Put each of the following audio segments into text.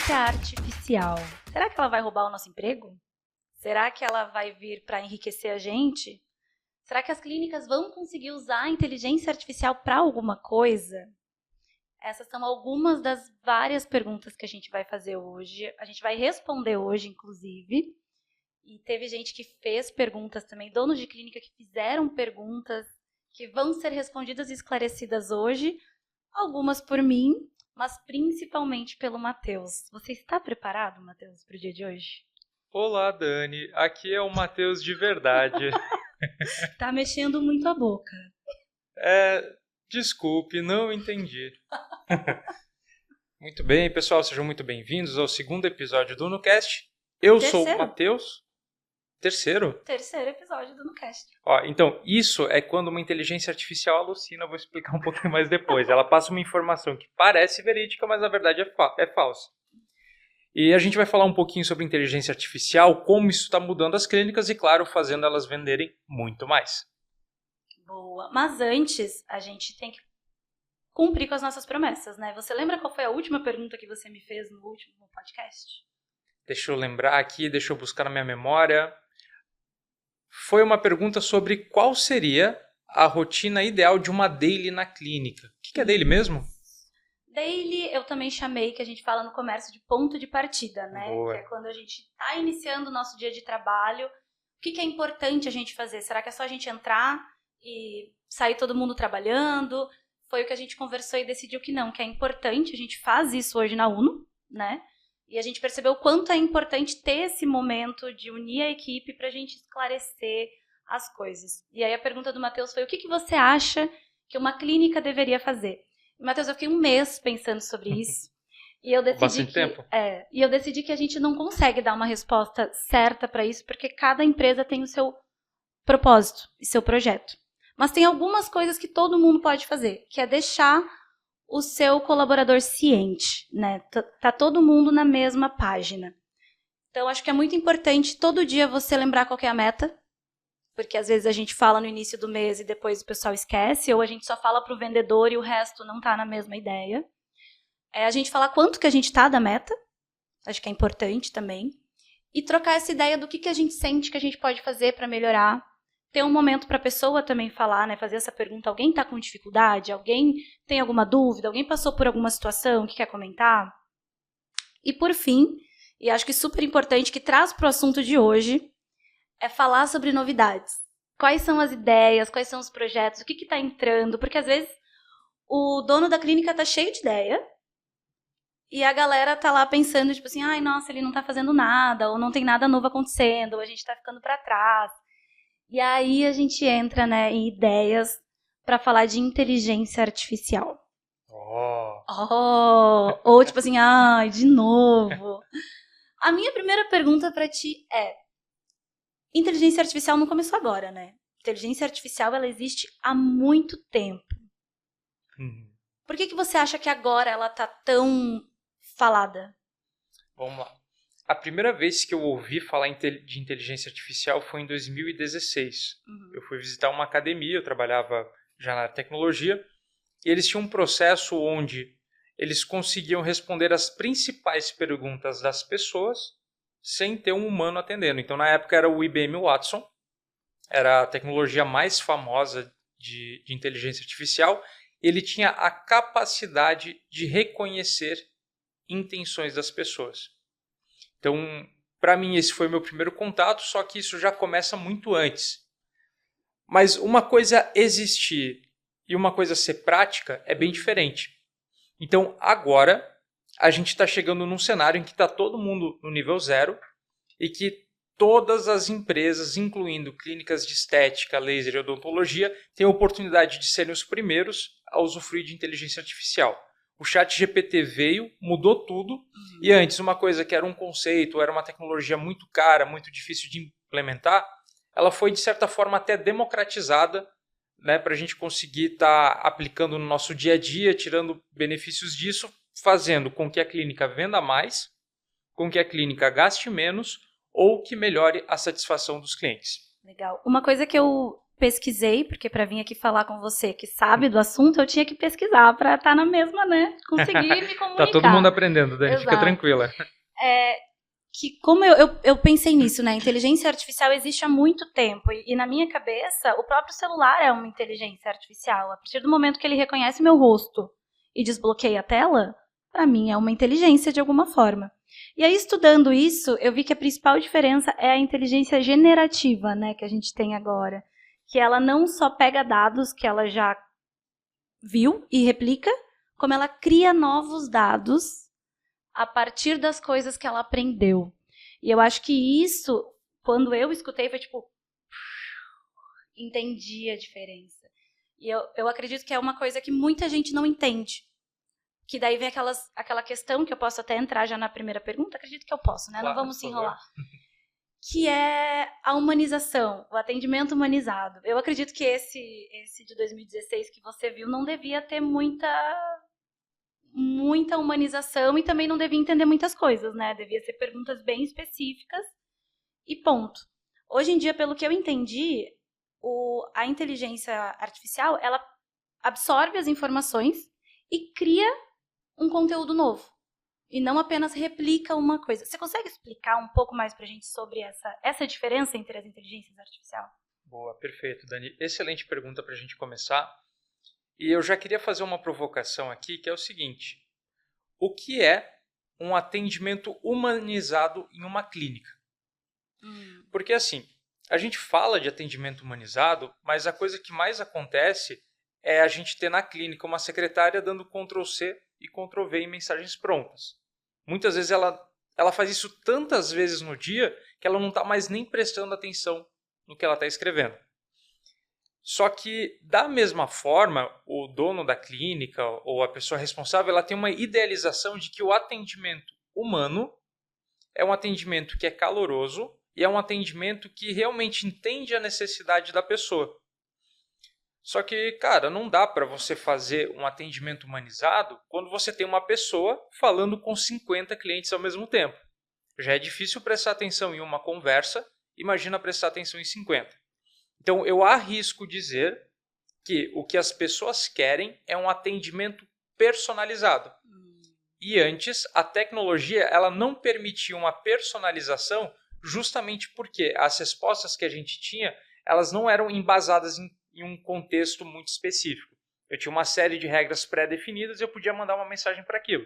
inteligência artificial, será que ela vai roubar o nosso emprego? Será que ela vai vir para enriquecer a gente? Será que as clínicas vão conseguir usar a inteligência artificial para alguma coisa? Essas são algumas das várias perguntas que a gente vai fazer hoje. A gente vai responder hoje, inclusive. E teve gente que fez perguntas também, donos de clínica que fizeram perguntas que vão ser respondidas e esclarecidas hoje. Algumas por mim, mas principalmente pelo Matheus. Você está preparado, Matheus, para o dia de hoje? Olá, Dani. Aqui é o Matheus de verdade. Tá mexendo muito a boca. Desculpe, não entendi. Muito bem, pessoal, sejam muito bem-vindos ao segundo episódio do NuCast. Eu sou o Matheus. Terceiro? Terceiro episódio do NuCast. Então, isso é quando uma inteligência artificial alucina, eu vou explicar um pouquinho mais depois. Ela passa uma informação que parece verídica, mas na verdade é falsa. E a gente vai falar um pouquinho sobre inteligência artificial, como isso está mudando as clínicas e, claro, fazendo elas venderem muito mais. Boa. Mas antes, a gente tem que cumprir com as nossas promessas, né? Você lembra qual foi a última pergunta que você me fez no último podcast? Deixa eu lembrar aqui, deixa eu buscar na minha memória. Foi uma pergunta sobre qual seria a rotina ideal de uma daily na clínica. O que é daily mesmo? Daily eu também chamei, que a gente fala no comércio, de ponto de partida, né? Boa. Que é quando a gente está iniciando o nosso dia de trabalho. O que é importante a gente fazer? Será que é só a gente entrar e sair todo mundo trabalhando? Foi o que a gente conversou e decidiu que não, que é importante. A gente faz isso hoje na UNO, né? E a gente percebeu o quanto é importante ter esse momento de unir a equipe para a gente esclarecer as coisas. E aí a pergunta do Matheus foi: o que você acha que uma clínica deveria fazer? Matheus, eu fiquei um mês pensando sobre isso. E eu decidi eu decidi que a gente não consegue dar uma resposta certa para isso, porque cada empresa tem o seu propósito e seu projeto. Mas tem algumas coisas que todo mundo pode fazer, que é deixar o seu colaborador ciente, né? Tá todo mundo na mesma página. Então, acho que é muito importante todo dia você lembrar qual que é a meta, porque às vezes a gente fala no início do mês e depois o pessoal esquece, ou a gente só fala para o vendedor e o resto não está na mesma ideia. A gente falar quanto que a gente está da meta, acho que é importante também, e trocar essa ideia do que a gente sente que a gente pode fazer para melhorar. Ter um momento para a pessoa também falar, né, fazer essa pergunta: alguém está com dificuldade? Alguém tem alguma dúvida? Alguém passou por alguma situação que quer comentar? E por fim, e acho que super importante, que traz para o assunto de hoje, é falar sobre novidades. Quais são as ideias, quais são os projetos, o que está entrando, porque às vezes o dono da clínica está cheio de ideia e a galera tá lá pensando, tipo assim, ai, nossa, ele não está fazendo nada, ou não tem nada novo acontecendo, ou a gente está ficando para trás. E aí a gente entra, né, em ideias para falar de inteligência artificial. Ou tipo assim, ai, de novo. A minha primeira pergunta para ti é: inteligência artificial não começou agora, né? Inteligência artificial, ela existe há muito tempo. Por que você acha que agora ela tá tão falada? Vamos lá. A primeira vez que eu ouvi falar de inteligência artificial foi em 2016. Eu fui visitar uma academia, eu trabalhava já na tecnologia, e eles tinham um processo onde eles conseguiam responder as principais perguntas das pessoas sem ter um humano atendendo. Então, na época, era o IBM Watson, era a tecnologia mais famosa de inteligência artificial. Ele tinha a capacidade de reconhecer intenções das pessoas. Então, para mim, esse foi o meu primeiro contato, só que isso já começa muito antes. Mas uma coisa existir e uma coisa ser prática é bem diferente. Então, agora, a gente está chegando num cenário em que está todo mundo no nível zero e que todas as empresas, incluindo clínicas de estética, laser e odontologia, têm a oportunidade de serem os primeiros a usufruir de inteligência artificial. O ChatGPT veio, mudou tudo, e antes uma coisa que era um conceito, era uma tecnologia muito cara, muito difícil de implementar, ela foi de certa forma até democratizada, né, para a gente conseguir estar aplicando no nosso dia a dia, tirando benefícios disso, fazendo com que a clínica venda mais, com que a clínica gaste menos ou que melhore a satisfação dos clientes. Legal. Uma coisa que eu pesquisei, porque para vir aqui falar com você que sabe do assunto, eu tinha que pesquisar para estar na mesma, né? Conseguir me comunicar. Tá todo mundo aprendendo, Dani, Exato. fica tranquila. Que como eu pensei nisso, né? A inteligência artificial existe há muito tempo e na minha cabeça o próprio celular é uma inteligência artificial. A partir do momento que ele reconhece meu rosto e desbloqueia a tela, para mim é uma inteligência de alguma forma. E aí, estudando isso, eu vi que a principal diferença é a inteligência generativa, né, que a gente tem agora. Que ela não só pega dados que ela já viu e replica, como ela cria novos dados a partir das coisas que ela aprendeu. E eu acho que isso, quando eu escutei, foi tipo... entendi a diferença. E eu acredito que é uma coisa que muita gente não entende. Que daí vem aquela questão que eu posso até entrar já na primeira pergunta, acredito que eu posso, né? Claro, não vamos se enrolar. Que é a humanização, o atendimento humanizado. Eu acredito que esse de 2016 que você viu não devia ter muita humanização e também não devia entender muitas coisas, né? Devia ser perguntas bem específicas e ponto. Hoje em dia, pelo que eu entendi, a inteligência artificial, ela absorve as informações e cria um conteúdo novo. E não apenas replica uma coisa. Você consegue explicar um pouco mais pra gente sobre essa diferença entre as inteligências artificiais? Boa, perfeito, Dani. Excelente pergunta pra gente começar. E eu já queria fazer uma provocação aqui, que é o seguinte. O que é um atendimento humanizado em uma clínica? Porque assim, a gente fala de atendimento humanizado, mas a coisa que mais acontece é a gente ter na clínica uma secretária dando Ctrl+C e Ctrl+V em mensagens prontas. Muitas vezes ela faz isso tantas vezes no dia que ela não está mais nem prestando atenção no que ela está escrevendo. Só que, da mesma forma, o dono da clínica ou a pessoa responsável ela tem uma idealização de que o atendimento humano é um atendimento que é caloroso e é um atendimento que realmente entende a necessidade da pessoa. Só que, cara, não dá para você fazer um atendimento humanizado quando você tem uma pessoa falando com 50 clientes ao mesmo tempo. Já é difícil prestar atenção em uma conversa, imagina prestar atenção em 50. Então, eu arrisco dizer que o que as pessoas querem é um atendimento personalizado. E antes, a tecnologia ela não permitia uma personalização justamente porque as respostas que a gente tinha elas não eram embasadas em um contexto muito específico. Eu tinha uma série de regras pré-definidas e eu podia mandar uma mensagem para aquilo.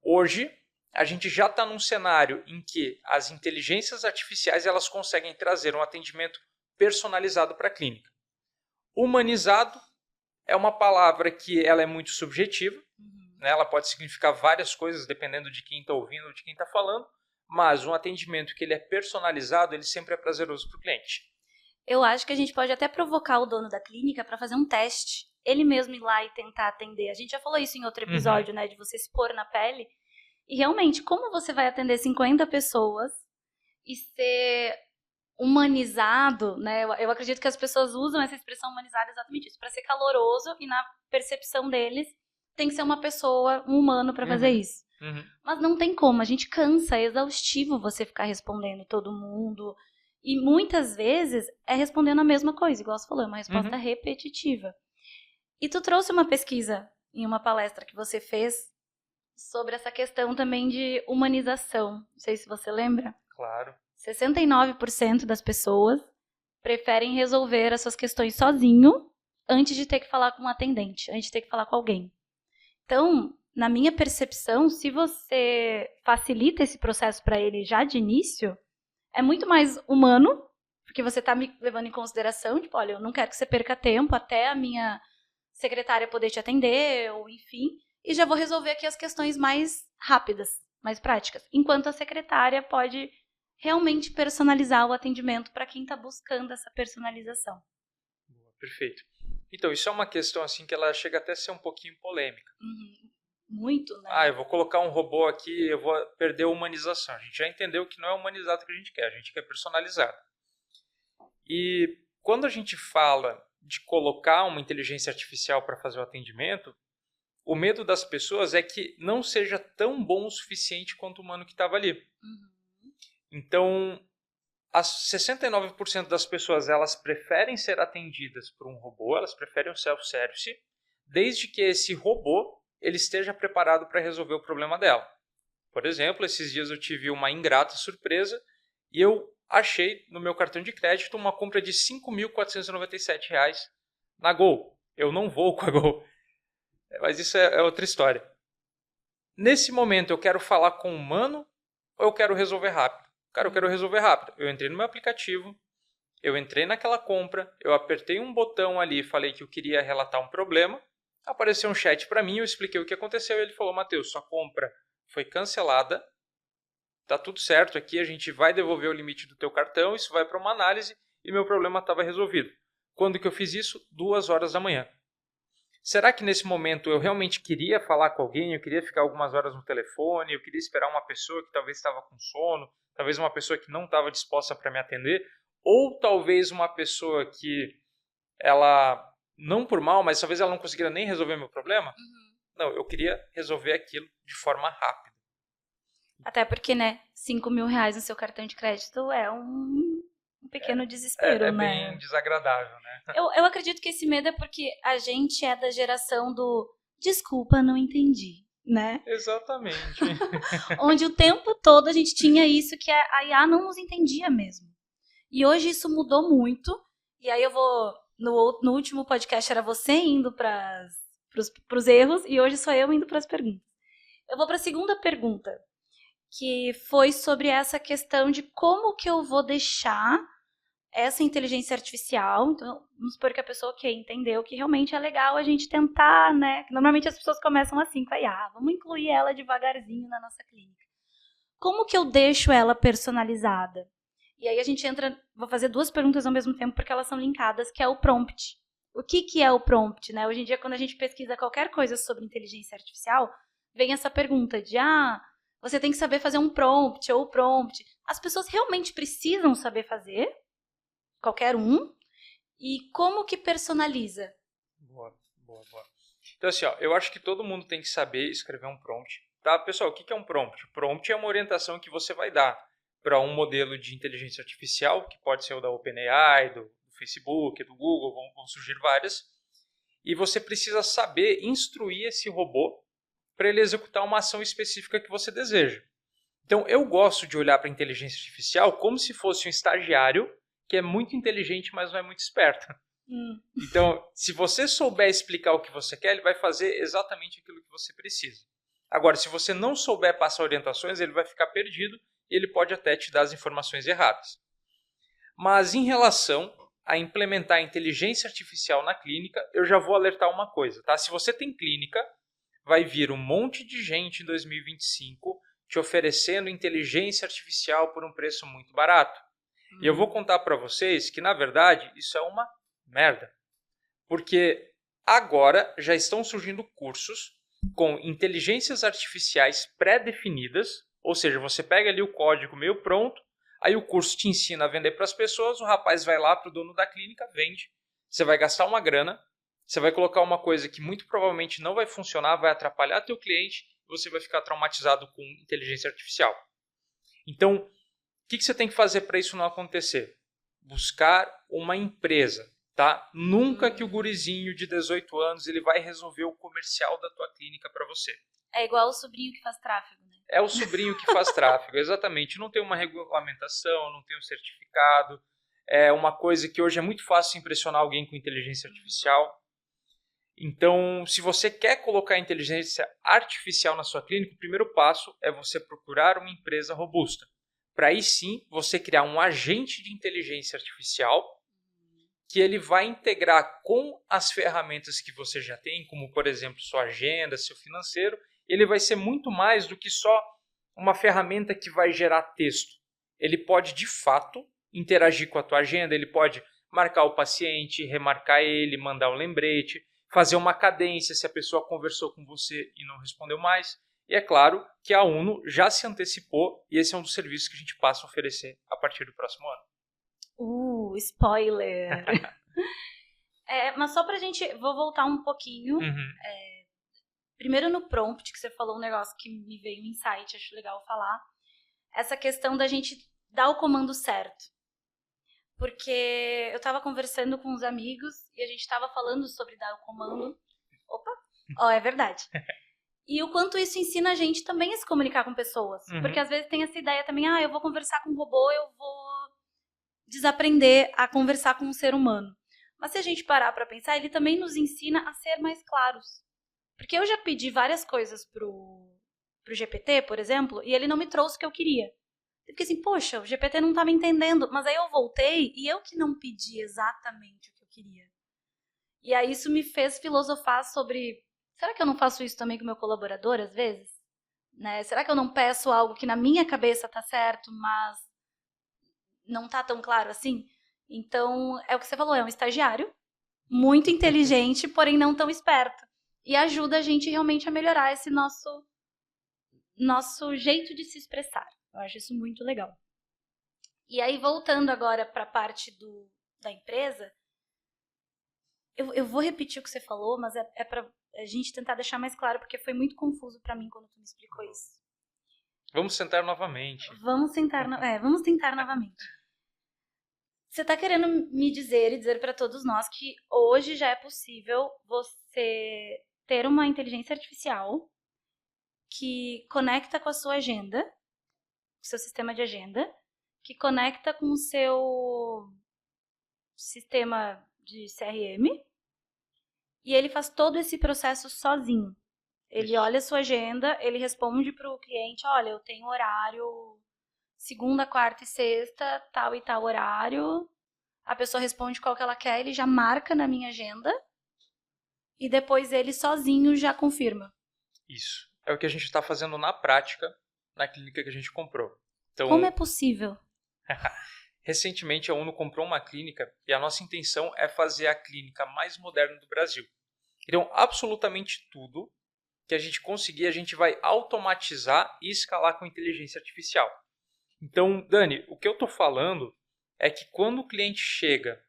Hoje, a gente já está num cenário em que as inteligências artificiais elas conseguem trazer um atendimento personalizado para a clínica. Humanizado é uma palavra que ela é muito subjetiva, né? Ela pode significar várias coisas dependendo de quem está ouvindo ou de quem está falando, mas um atendimento que ele é personalizado, ele sempre é prazeroso para o cliente. Eu acho que a gente pode até provocar o dono da clínica para fazer um teste. Ele mesmo ir lá e tentar atender. A gente já falou isso em outro episódio, né? De você se pôr na pele. E realmente, como você vai atender 50 pessoas e ser humanizado, né? Eu acredito que as pessoas usam essa expressão humanizada exatamente isso. Para ser caloroso e na percepção deles tem que ser uma pessoa, um humano para fazer isso. Mas não tem como. A gente cansa, é exaustivo você ficar respondendo todo mundo. E muitas vezes é respondendo a mesma coisa, igual você falou, é uma resposta repetitiva. E tu trouxe uma pesquisa em uma palestra que você fez sobre essa questão também de humanização. Não sei se você lembra. Claro. 69% das pessoas preferem resolver as suas questões sozinho antes de ter que falar com um atendente, antes de ter que falar com alguém. Então, na minha percepção, se você facilita esse processo para ele já de início, é muito mais humano, porque você está me levando em consideração, tipo, olha, eu não quero que você perca tempo até a minha secretária poder te atender, ou enfim, e já vou resolver aqui as questões mais rápidas, mais práticas. Enquanto a secretária pode realmente personalizar o atendimento para quem está buscando essa personalização. Perfeito. Então, isso é uma questão assim que ela chega até a ser um pouquinho polêmica. Muito, né? Eu vou colocar um robô aqui, eu vou perder a humanização. A gente já entendeu que não é humanizado que a gente quer personalizado. E quando a gente fala de colocar uma inteligência artificial para fazer o atendimento, o medo das pessoas é que não seja tão bom o suficiente quanto o humano que estava ali. Então, as 69% das pessoas, elas preferem ser atendidas por um robô, elas preferem um self-service, desde que esse robô ele esteja preparado para resolver o problema dela. Por exemplo, esses dias eu tive uma ingrata surpresa e eu achei no meu cartão de crédito uma compra de R$ 5.497 na Gol. Eu não vou com a Gol, mas isso é outra história. Nesse momento eu quero falar com o humano ou eu quero resolver rápido? Cara, eu quero resolver rápido. Eu entrei no meu aplicativo, eu entrei naquela compra, eu apertei um botão ali e falei que eu queria relatar um problema, apareceu um chat para mim, eu expliquei o que aconteceu e ele falou: Matheus, sua compra foi cancelada, tá tudo certo aqui, a gente vai devolver o limite do teu cartão, isso vai para uma análise e meu problema estava resolvido. Quando que eu fiz isso? 2 horas da manhã. Será que nesse momento eu realmente queria falar com alguém, eu queria ficar algumas horas no telefone, eu queria esperar uma pessoa que talvez estava com sono, talvez uma pessoa que não estava disposta para me atender, ou talvez uma pessoa que ela, não por mal, mas talvez ela não conseguiria nem resolver meu problema? Não, eu queria resolver aquilo de forma rápida. Até porque, né, R$5.000 no seu cartão de crédito é um pequeno desespero, né? É né? bem desagradável, né? Eu acredito que esse medo é porque a gente é da geração do desculpa, não entendi, né? Exatamente. Onde o tempo todo a gente tinha isso que a IA não nos entendia mesmo. E hoje isso mudou muito. E aí eu vou... No último podcast era você indo para os erros e hoje sou eu indo para as perguntas. Eu vou para a segunda pergunta, que foi sobre essa questão de como que eu vou deixar essa inteligência artificial. Então, vamos supor que a pessoa entendeu que realmente é legal a gente tentar, né? Normalmente as pessoas começam assim com a IA, vamos incluir ela devagarzinho na nossa clínica. Como que eu deixo ela personalizada? E aí a gente entra, vou fazer 2 perguntas ao mesmo tempo porque elas são linkadas, que é o prompt. O que é o prompt, né? Hoje em dia, quando a gente pesquisa qualquer coisa sobre inteligência artificial, vem essa pergunta de, você tem que saber fazer um prompt ou prompt. As pessoas realmente precisam saber fazer, qualquer um, e como que personaliza? Boa. Então assim, eu acho que todo mundo tem que saber escrever um prompt. Tá, pessoal, o que é um prompt? O prompt é uma orientação que você vai dar para um modelo de inteligência artificial, que pode ser o da OpenAI, do Facebook, do Google, vão surgir várias, e você precisa saber instruir esse robô para ele executar uma ação específica que você deseja. Então, eu gosto de olhar para a inteligência artificial como se fosse um estagiário que é muito inteligente, mas não é muito esperto. Então, se você souber explicar o que você quer, ele vai fazer exatamente aquilo que você precisa. Agora, se você não souber passar orientações, ele vai ficar perdido e ele pode até te dar as informações erradas. Mas em relação a implementar a inteligência artificial na clínica, eu já vou alertar uma coisa, tá? Se você tem clínica, vai vir um monte de gente em 2025 te oferecendo inteligência artificial por um preço muito barato. E eu vou contar para vocês que, na verdade, isso é uma merda. Porque agora já estão surgindo cursos com inteligências artificiais pré-definidas, ou seja, você pega ali o código meio pronto, aí o curso te ensina a vender para as pessoas, o rapaz vai lá para o dono da clínica, vende, você vai gastar uma grana, você vai colocar uma coisa que muito provavelmente não vai funcionar, vai atrapalhar teu cliente, e você vai ficar traumatizado com inteligência artificial. Então, o que você tem que fazer para isso não acontecer? Buscar uma empresa. Tá? Nunca que o gurizinho de 18 anos ele vai resolver o comercial da tua clínica para você. É igual o sobrinho que faz tráfego, né? É o sobrinho que faz tráfego, exatamente. Não tem uma regulamentação, não tem um certificado. É uma coisa que hoje é muito fácil impressionar alguém com inteligência artificial. Então, se você quer colocar inteligência artificial na sua clínica, o primeiro passo é você procurar uma empresa robusta. Para aí sim, você criar um agente de inteligência artificial que ele vai integrar com as ferramentas que você já tem, como, por exemplo, sua agenda, seu financeiro. Ele vai ser muito mais do que só uma ferramenta que vai gerar texto. Ele pode, de fato, interagir com a tua agenda, ele pode marcar o paciente, remarcar ele, mandar um lembrete, fazer uma cadência se a pessoa conversou com você e não respondeu mais. E é claro que a UNO já se antecipou e esse é um dos serviços que a gente passa a oferecer a partir do próximo ano. Spoiler! Mas só pra gente... Vou voltar um pouquinho. Primeiro no prompt, que você falou um negócio que me veio um insight, acho legal falar. Essa questão da gente dar o comando certo. Porque eu estava conversando com uns amigos e a gente estava falando sobre dar o comando. Opa! É verdade. E o quanto isso ensina a gente também a se comunicar com pessoas. Porque às vezes tem essa ideia também, eu vou conversar com um robô, eu vou desaprender a conversar com um ser humano. Mas se a gente parar para pensar, ele também nos ensina a ser mais claros. Porque eu já pedi várias coisas pro GPT, por exemplo, e ele não me trouxe o que eu queria. Eu fiquei assim, poxa, o GPT não tá me entendendo. Mas aí eu voltei e eu que não pedi exatamente o que eu queria. E aí isso me fez filosofar sobre, será que eu não faço isso também com o meu colaborador às vezes? Né? Será que eu não peço algo que na minha cabeça tá certo, mas não tá tão claro assim? Então, é o que você falou, é um estagiário muito inteligente, porém não tão esperto. E ajuda a gente realmente a melhorar esse nosso jeito de se expressar. Eu acho isso muito legal. E aí, voltando agora para a parte da empresa, eu vou repetir o que você falou, mas é para a gente tentar deixar mais claro, porque foi muito confuso para mim quando tu me explicou isso. Vamos sentar novamente. Vamos tentar novamente. Você está querendo me dizer e dizer para todos nós que hoje já é possível você ter uma inteligência artificial que conecta com a sua agenda, com o seu sistema de agenda, que conecta com o seu sistema de CRM, e ele faz todo esse processo sozinho. Ele olha a sua agenda, ele responde para o cliente, olha, eu tenho horário segunda, quarta e sexta, tal e tal horário. A pessoa responde qual que ela quer, ele já marca na minha agenda e depois ele sozinho já confirma. Isso. É o que a gente está fazendo na prática na clínica que a gente comprou. Então, como é possível? Recentemente a UNO comprou uma clínica e a nossa intenção é fazer a clínica mais moderna do Brasil. Então, absolutamente tudo que a gente conseguir, a gente vai automatizar e escalar com inteligência artificial. Então, Dani, o que eu estou falando é que quando o cliente chega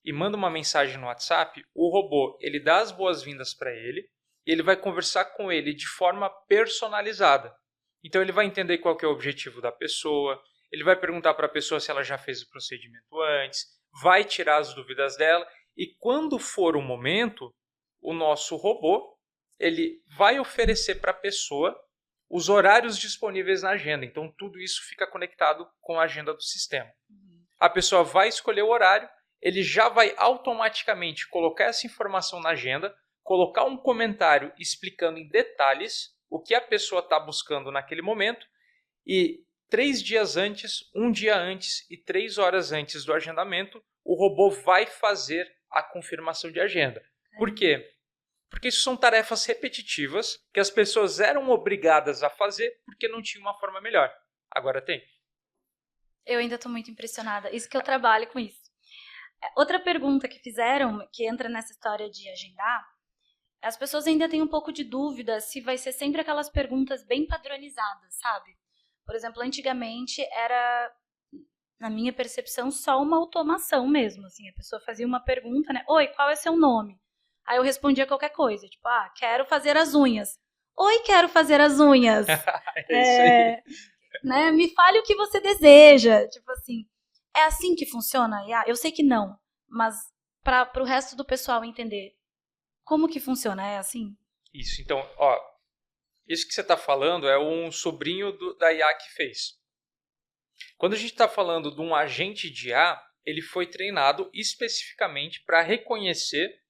e manda uma mensagem no WhatsApp, o robô ele dá as boas-vindas para ele e ele vai conversar com ele de forma personalizada. Então, ele vai entender qual que é o objetivo da pessoa, ele vai perguntar para a pessoa se ela já fez o procedimento antes, vai tirar as dúvidas dela e quando for o momento, o nosso robô ele vai oferecer para a pessoa os horários disponíveis na agenda. Então, tudo isso fica conectado com a agenda do sistema. A pessoa vai escolher o horário, ele já vai automaticamente colocar essa informação na agenda, colocar um comentário explicando em detalhes o que a pessoa está buscando naquele momento e 3 dias antes, 1 dia antes e 3 horas antes do agendamento, o robô vai fazer a confirmação de agenda. Por quê? Porque isso são tarefas repetitivas que as pessoas eram obrigadas a fazer porque não tinha uma forma melhor. Agora tem. Eu ainda estou muito impressionada. Isso que eu trabalho com isso. Outra pergunta que fizeram, que entra nessa história de agendar, as pessoas ainda têm um pouco de dúvida se vai ser sempre aquelas perguntas bem padronizadas, sabe? Por exemplo, antigamente era, na minha percepção, só uma automação mesmo. Assim, a pessoa fazia uma pergunta, né? Oi, qual é seu nome? Aí eu respondia qualquer coisa, tipo, quero fazer as unhas. Oi, quero fazer as unhas. Isso aí. Né? Me fale o que você deseja. Tipo assim, é assim que funciona? Eu sei que não, mas para o resto do pessoal entender, como que funciona? É assim? Isso, então, isso que você está falando é um sobrinho da IA que fez. Quando a gente está falando de um agente de IA, ele foi treinado especificamente para reconhecer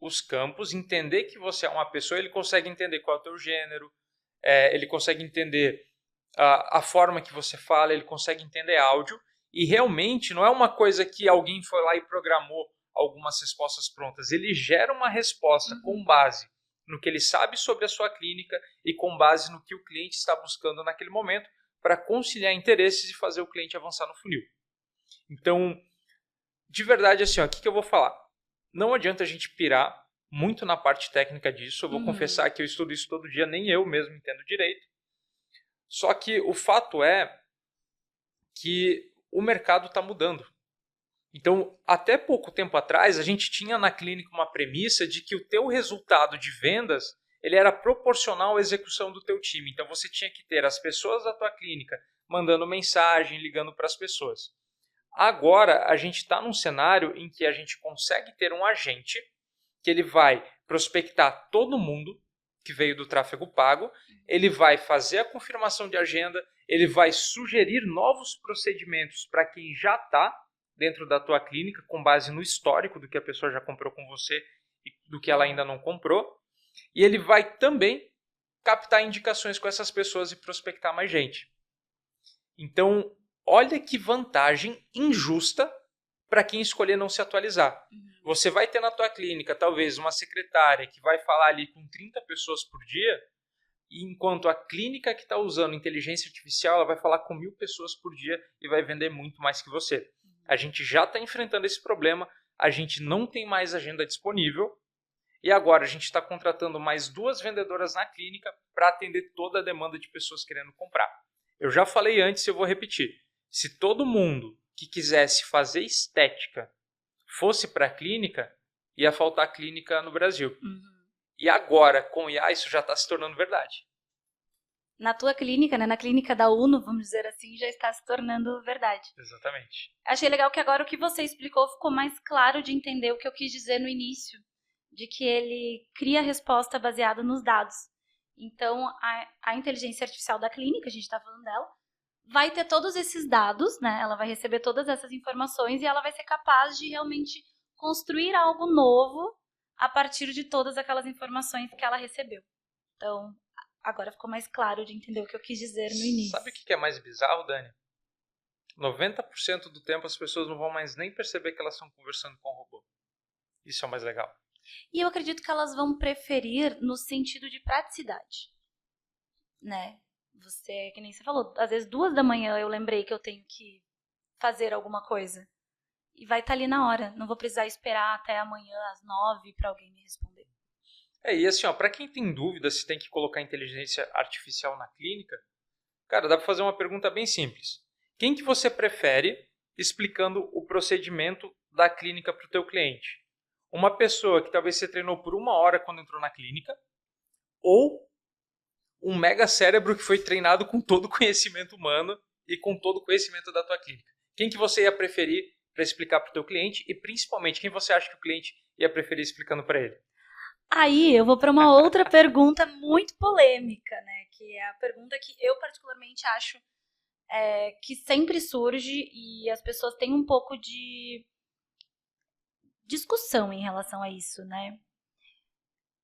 os campos, entender que você é uma pessoa, ele consegue entender qual é o teu gênero, ele consegue entender a forma que você fala, ele consegue entender áudio, e realmente não é uma coisa que alguém foi lá e programou algumas respostas prontas, ele gera uma resposta com base no que ele sabe sobre a sua clínica e com base no que o cliente está buscando naquele momento para conciliar interesses e fazer o cliente avançar no funil. Então, de verdade, assim, o que eu vou falar? Não adianta a gente pirar muito na parte técnica disso. Eu vou confessar que eu estudo isso todo dia, nem eu mesmo entendo direito. Só que o fato é que o mercado está mudando. Então, até pouco tempo atrás, a gente tinha na clínica uma premissa de que o teu resultado de vendas ele era proporcional à execução do teu time. Então, você tinha que ter as pessoas da tua clínica mandando mensagem, ligando para as pessoas. Agora, a gente está num cenário em que a gente consegue ter um agente que ele vai prospectar todo mundo que veio do tráfego pago, ele vai fazer a confirmação de agenda, ele vai sugerir novos procedimentos para quem já está dentro da tua clínica, com base no histórico do que a pessoa já comprou com você e do que ela ainda não comprou, e ele vai também captar indicações com essas pessoas e prospectar mais gente. Então, olha que vantagem injusta para quem escolher não se atualizar. Você vai ter na tua clínica, talvez, uma secretária que vai falar ali com 30 pessoas por dia, e enquanto a clínica que está usando inteligência artificial, ela vai falar com 1.000 pessoas por dia e vai vender muito mais que você. A gente já está enfrentando esse problema, a gente não tem mais agenda disponível, e agora a gente está contratando mais 2 vendedoras na clínica para atender toda a demanda de pessoas querendo comprar. Eu já falei antes e eu vou repetir. Se todo mundo que quisesse fazer estética fosse para a clínica, ia faltar clínica no Brasil. E agora, com IA, isso já está se tornando verdade. Na tua clínica, né, na clínica da UNO, vamos dizer assim, já está se tornando verdade. Exatamente. Achei legal que agora o que você explicou ficou mais claro de entender o que eu quis dizer no início, de que ele cria a resposta baseada nos dados. Então, a inteligência artificial da clínica, a gente está falando dela, vai ter todos esses dados, né? Ela vai receber todas essas informações e ela vai ser capaz de realmente construir algo novo a partir de todas aquelas informações que ela recebeu. Então, agora ficou mais claro de entender o que eu quis dizer no início. Sabe o que é mais bizarro, Dani? 90% do tempo as pessoas não vão mais nem perceber que elas estão conversando com o robô. Isso é o mais legal. E eu acredito que elas vão preferir no sentido de praticidade, né? Você, que nem você falou, às vezes 2 da manhã eu lembrei que eu tenho que fazer alguma coisa. E vai estar ali na hora. Não vou precisar esperar até amanhã às 9 para alguém me responder. E assim, para quem tem dúvida se tem que colocar inteligência artificial na clínica, cara, dá para fazer uma pergunta bem simples. Quem que você prefere explicando o procedimento da clínica para o teu cliente? Uma pessoa que talvez você treinou por 1 hora quando entrou na clínica, ou um mega cérebro que foi treinado com todo o conhecimento humano e com todo o conhecimento da tua clínica? Quem que você ia preferir para explicar para o teu cliente e principalmente quem você acha que o cliente ia preferir explicando para ele? Aí eu vou para uma outra pergunta muito polêmica, né? Que é a pergunta que eu particularmente acho que sempre surge e as pessoas têm um pouco de discussão em relação a isso, né?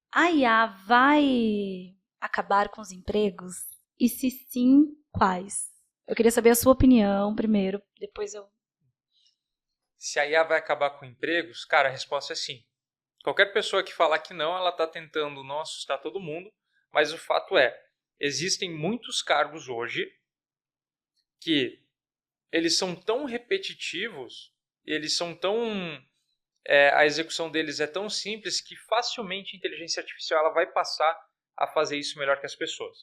A IA vai acabar com os empregos? E se sim, quais? Eu queria saber a sua opinião primeiro, depois eu... Se a IA vai acabar com empregos, cara, a resposta é sim. Qualquer pessoa que falar que não, ela está tentando não assustar todo mundo, mas o fato é, existem muitos cargos hoje que eles são tão repetitivos, eles são tão... a execução deles é tão simples que facilmente a inteligência artificial ela vai passar a fazer isso melhor que as pessoas.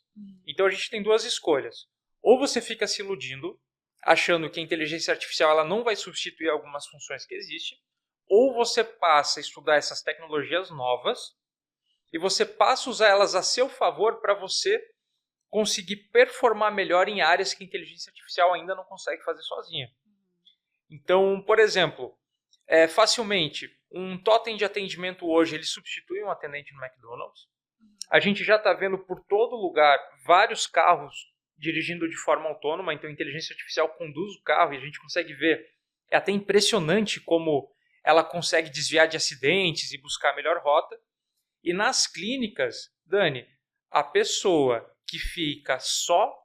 Então a gente tem 2 escolhas. Ou você fica se iludindo, achando que a inteligência artificial ela não vai substituir algumas funções que existem, ou você passa a estudar essas tecnologias novas e você passa a usar elas a seu favor para você conseguir performar melhor em áreas que a inteligência artificial ainda não consegue fazer sozinha. Então, por exemplo, facilmente, um totem de atendimento hoje ele substitui um atendente no McDonald's. A gente já está vendo por todo lugar vários carros dirigindo de forma autônoma, então a inteligência artificial conduz o carro e a gente consegue ver. É até impressionante como ela consegue desviar de acidentes e buscar a melhor rota. E nas clínicas, Dani, a pessoa que fica só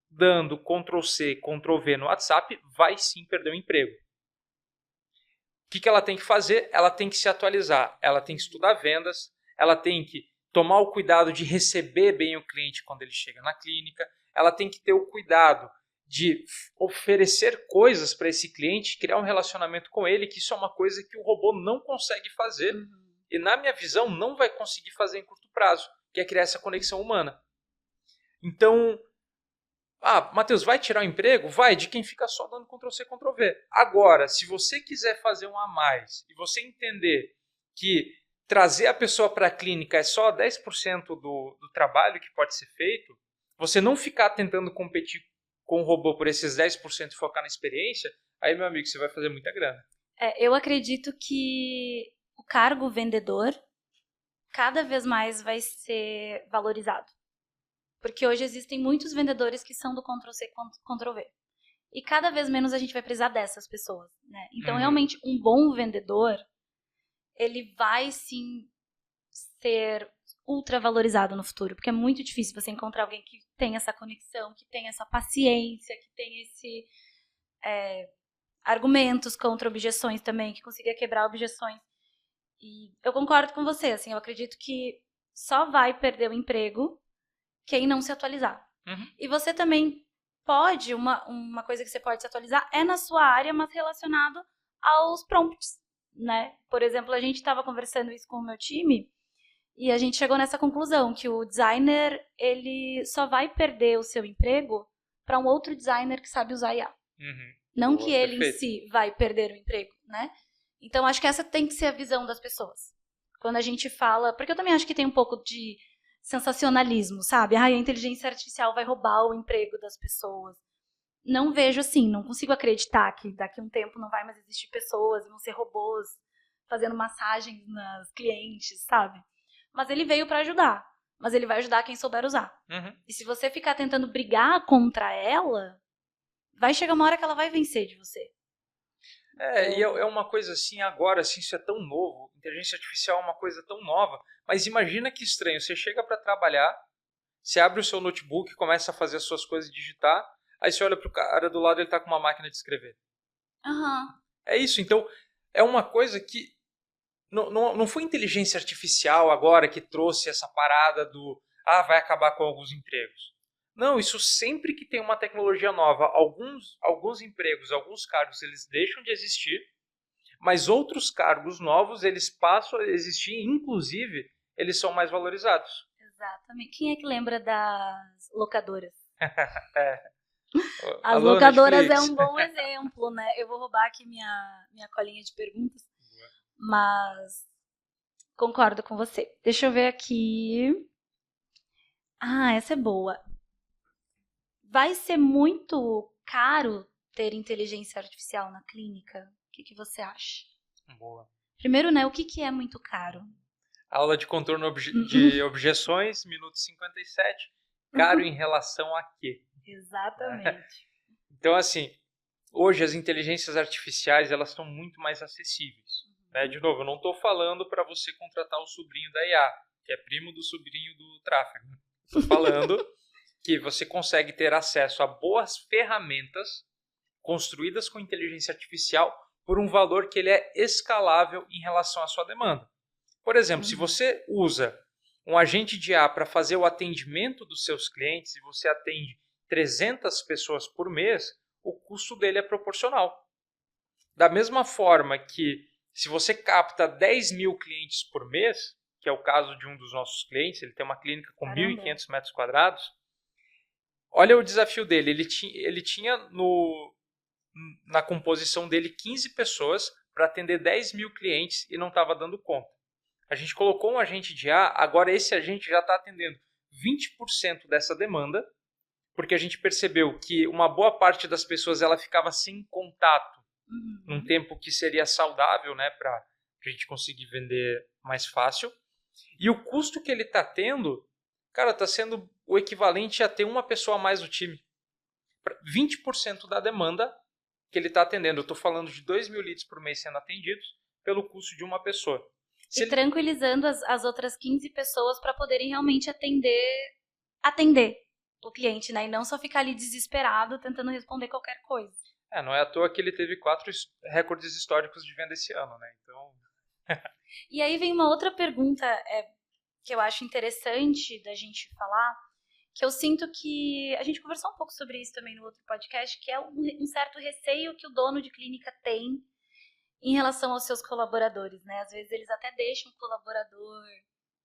dando Ctrl+C, Ctrl+V no WhatsApp vai sim perder o emprego. O que ela tem que fazer? Ela tem que se atualizar, ela tem que estudar vendas, ela tem que tomar o cuidado de receber bem o cliente quando ele chega na clínica, ela tem que ter o cuidado de oferecer coisas para esse cliente, criar um relacionamento com ele, que isso é uma coisa que o robô não consegue fazer e, na minha visão, não vai conseguir fazer em curto prazo, que é criar essa conexão humana. Então, Matheus, vai tirar o emprego? Vai, de quem fica só dando Ctrl+C, Ctrl+V. Agora, se você quiser fazer um a mais e você entender que trazer a pessoa para a clínica é só 10% do trabalho que pode ser feito, você não ficar tentando competir com o robô por esses 10% e focar na experiência, Aí, meu amigo, você vai fazer muita grana. Eu acredito que o cargo vendedor cada vez mais vai ser valorizado. Porque hoje existem muitos vendedores que são do Ctrl-C, Ctrl-V. E cada vez menos a gente vai precisar dessas pessoas, né? Então, realmente, um bom vendedor, ele vai, sim, ser ultra valorizado no futuro. Porque é muito difícil você encontrar alguém que tem essa conexão, que tem essa paciência, que tem esse argumentos contra objeções também, que consiga quebrar objeções. E eu concordo com você, assim, eu acredito que só vai perder o emprego quem não se atualizar. E você também pode, uma coisa que você pode se atualizar é na sua área, mas relacionado aos prompts, né? Por exemplo, a gente estava conversando isso com o meu time e a gente chegou nessa conclusão, que o designer, ele só vai perder o seu emprego para um outro designer que sabe usar IA. Não que ele em si vai perder o emprego, né? Então, acho que essa tem que ser a visão das pessoas. Quando a gente fala... Porque eu também acho que tem um pouco de sensacionalismo, sabe? A inteligência artificial vai roubar o emprego das pessoas. Não vejo assim, não consigo acreditar que daqui a um tempo não vai mais existir pessoas, vão ser robôs fazendo massagens nas clientes, sabe? Mas ele veio para ajudar. Mas ele vai ajudar quem souber usar. E se você ficar tentando brigar contra ela, vai chegar uma hora que ela vai vencer de você. E é uma coisa assim, agora, assim, isso é tão novo. Inteligência artificial é uma coisa tão nova. Mas imagina que estranho. Você chega para trabalhar, você abre o seu notebook, começa a fazer as suas coisas, digitar. Aí você olha pro cara do lado, ele tá com uma máquina de escrever. É isso. Então, é uma coisa que... Não foi inteligência artificial agora que trouxe essa parada do... vai acabar com alguns empregos. Não, isso sempre que tem uma tecnologia nova, alguns empregos, alguns cargos, eles deixam de existir, mas outros cargos novos, eles passam a existir, inclusive, eles são mais valorizados. Exatamente. Quem é que lembra das locadoras? As Alô, locadoras Netflix. é um bom exemplo, né? Eu vou roubar aqui minha colinha de perguntas, mas concordo com você. Deixa eu ver aqui. Essa é boa. Vai ser muito caro ter inteligência artificial na clínica? O que você acha? Boa. Primeiro, né, o que é muito caro? Aula de contorno de objeções, minuto 57. Caro em relação a quê? Exatamente. Então, assim, hoje as inteligências artificiais, elas estão muito mais acessíveis. Né? De novo, eu não estou falando para você contratar o sobrinho da IA, que é primo do sobrinho do tráfego. Estou falando que você consegue ter acesso a boas ferramentas construídas com inteligência artificial por um valor que ele é escalável em relação à sua demanda. Por exemplo, se você usa um agente de IA para fazer o atendimento dos seus clientes e você atende 300 pessoas por mês, o custo dele é proporcional. Da mesma forma que se você capta 10 mil clientes por mês, que é o caso de um dos nossos clientes, ele tem uma clínica com 1.500 metros quadrados, olha o desafio dele, ele tinha na composição dele 15 pessoas para atender 10 mil clientes e não estava dando conta. A gente colocou um agente de IA, agora esse agente já está atendendo 20% dessa demanda, porque a gente percebeu que uma boa parte das pessoas ela ficava sem contato num tempo que seria saudável, né, para a gente conseguir vender mais fácil. E o custo que ele está tendo, cara, está sendo o equivalente a ter uma pessoa a mais no time. 20% da demanda que ele está atendendo. Eu estou falando de 2 mil leads por mês sendo atendidos pelo custo de uma pessoa. Tranquilizando as outras 15 pessoas para poderem realmente atender o cliente, né? E não só ficar ali desesperado tentando responder qualquer coisa. Não é à toa que ele teve 4 recordes históricos de venda esse ano, né? Então... E aí vem uma outra pergunta que eu acho interessante da gente falar, que eu sinto que a gente conversou um pouco sobre isso também no outro podcast, que é um certo receio que o dono de clínica tem em relação aos seus colaboradores, né? Às vezes eles até deixam o colaborador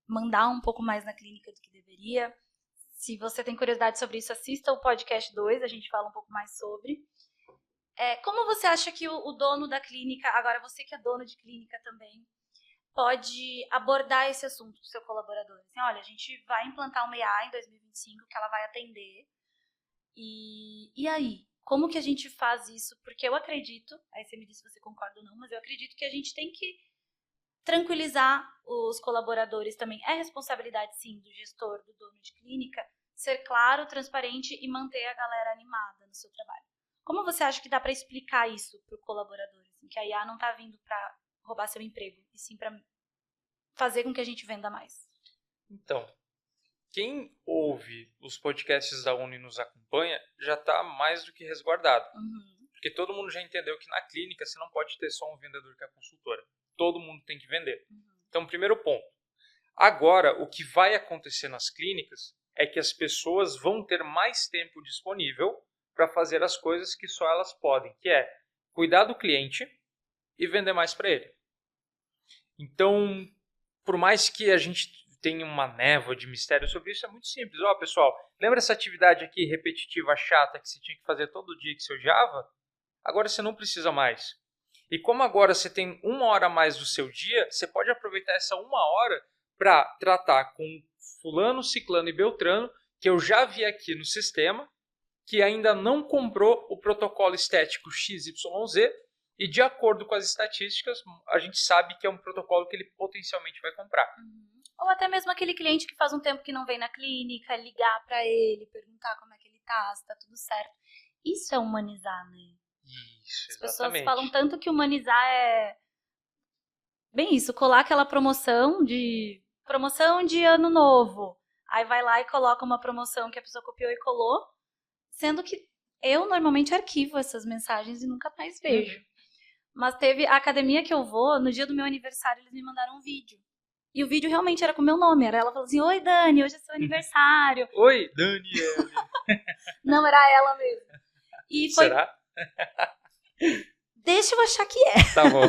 mandar um pouco mais na clínica do que deveria. Se você tem curiosidade sobre isso, assista o podcast 2, a gente fala um pouco mais sobre. Como você acha que o dono da clínica, agora você que é dono de clínica também, pode abordar esse assunto com o seu colaborador? Assim, olha, a gente vai implantar uma IA em 2025 que ela vai atender. E aí? como que a gente faz isso? Porque eu acredito, aí você me diz se você concorda ou não, mas eu acredito que a gente tem que tranquilizar os colaboradores também. É responsabilidade, sim, do gestor, do dono de clínica, ser claro, transparente e manter a galera animada no seu trabalho. Como você acha que dá para explicar isso para o colaborador? Assim, que a IA não está vindo para roubar seu emprego, e sim para fazer com que a gente venda mais. Então, quem ouve os podcasts da Uni e nos acompanha já está mais do que resguardado. Porque todo mundo já entendeu que na clínica você não pode ter só um vendedor que é a consultora. Todo mundo tem que vender. Então, primeiro ponto. Agora, o que vai acontecer nas clínicas é que as pessoas vão ter mais tempo disponível para fazer as coisas que só elas podem, que é cuidar do cliente e vender mais para ele. Então, por mais que a gente tenha uma névoa de mistério sobre isso, é muito simples. Ó, pessoal, lembra essa atividade aqui repetitiva, chata, que você tinha que fazer todo dia que você odiava? Agora você não precisa mais. E como agora você tem 1 hora a mais do seu dia, você pode aproveitar essa 1 hora para tratar com fulano, ciclano e beltrano, que eu já vi aqui no sistema, que ainda não comprou o protocolo estético XYZ, e de acordo com as estatísticas, a gente sabe que é um protocolo que ele potencialmente vai comprar. Ou até mesmo aquele cliente que faz um tempo que não vem na clínica, ligar para ele, perguntar como é que ele tá, se tá tudo certo. Isso é humanizar, né? Isso, exatamente. As pessoas falam tanto que humanizar é bem isso, colar aquela promoção de ano novo. Aí vai lá e coloca uma promoção que a pessoa copiou e colou, sendo que eu normalmente arquivo essas mensagens e nunca mais vejo. Mas teve a academia que eu vou, no dia do meu aniversário eles me mandaram um vídeo. E o vídeo realmente era com o meu nome. Era ela falando assim, oi Dani, hoje é seu aniversário. Oi, Daniele. Não, era ela mesmo. E foi... Será? Deixa eu achar que é. Tá bom.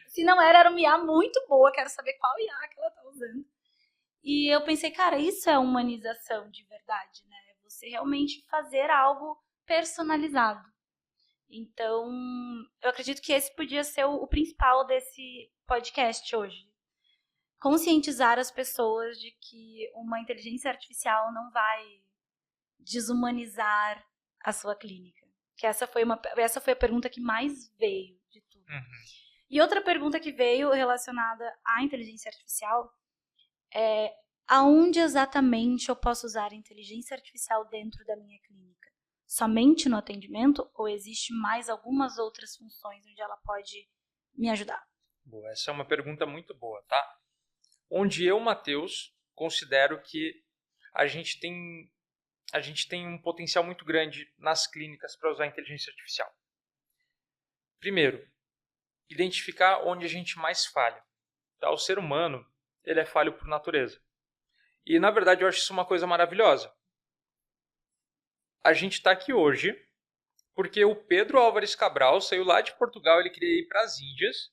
Se não era uma IA muito boa, quero saber qual IA que ela tá usando. E eu pensei, cara, isso é humanização de verdade, né? Você realmente fazer algo personalizado. Então, eu acredito que esse podia ser o principal desse podcast hoje. Conscientizar as pessoas de que uma inteligência artificial não vai desumanizar a sua clínica. Que essa foi a pergunta que mais veio de tudo. E outra pergunta que veio relacionada à inteligência artificial é: aonde exatamente eu posso usar a inteligência artificial dentro da minha clínica? Somente no atendimento ou existe mais algumas outras funções onde ela pode me ajudar? Boa, essa é uma pergunta muito boa, tá? Onde eu, Matheus, considero que a gente tem um potencial muito grande nas clínicas para usar a inteligência artificial. Primeiro, identificar onde a gente mais falha. Tá? O ser humano, ele é falho por natureza. E, na verdade, eu acho isso uma coisa maravilhosa. A gente está aqui hoje porque o Pedro Álvares Cabral saiu lá de Portugal, ele queria ir para as Índias.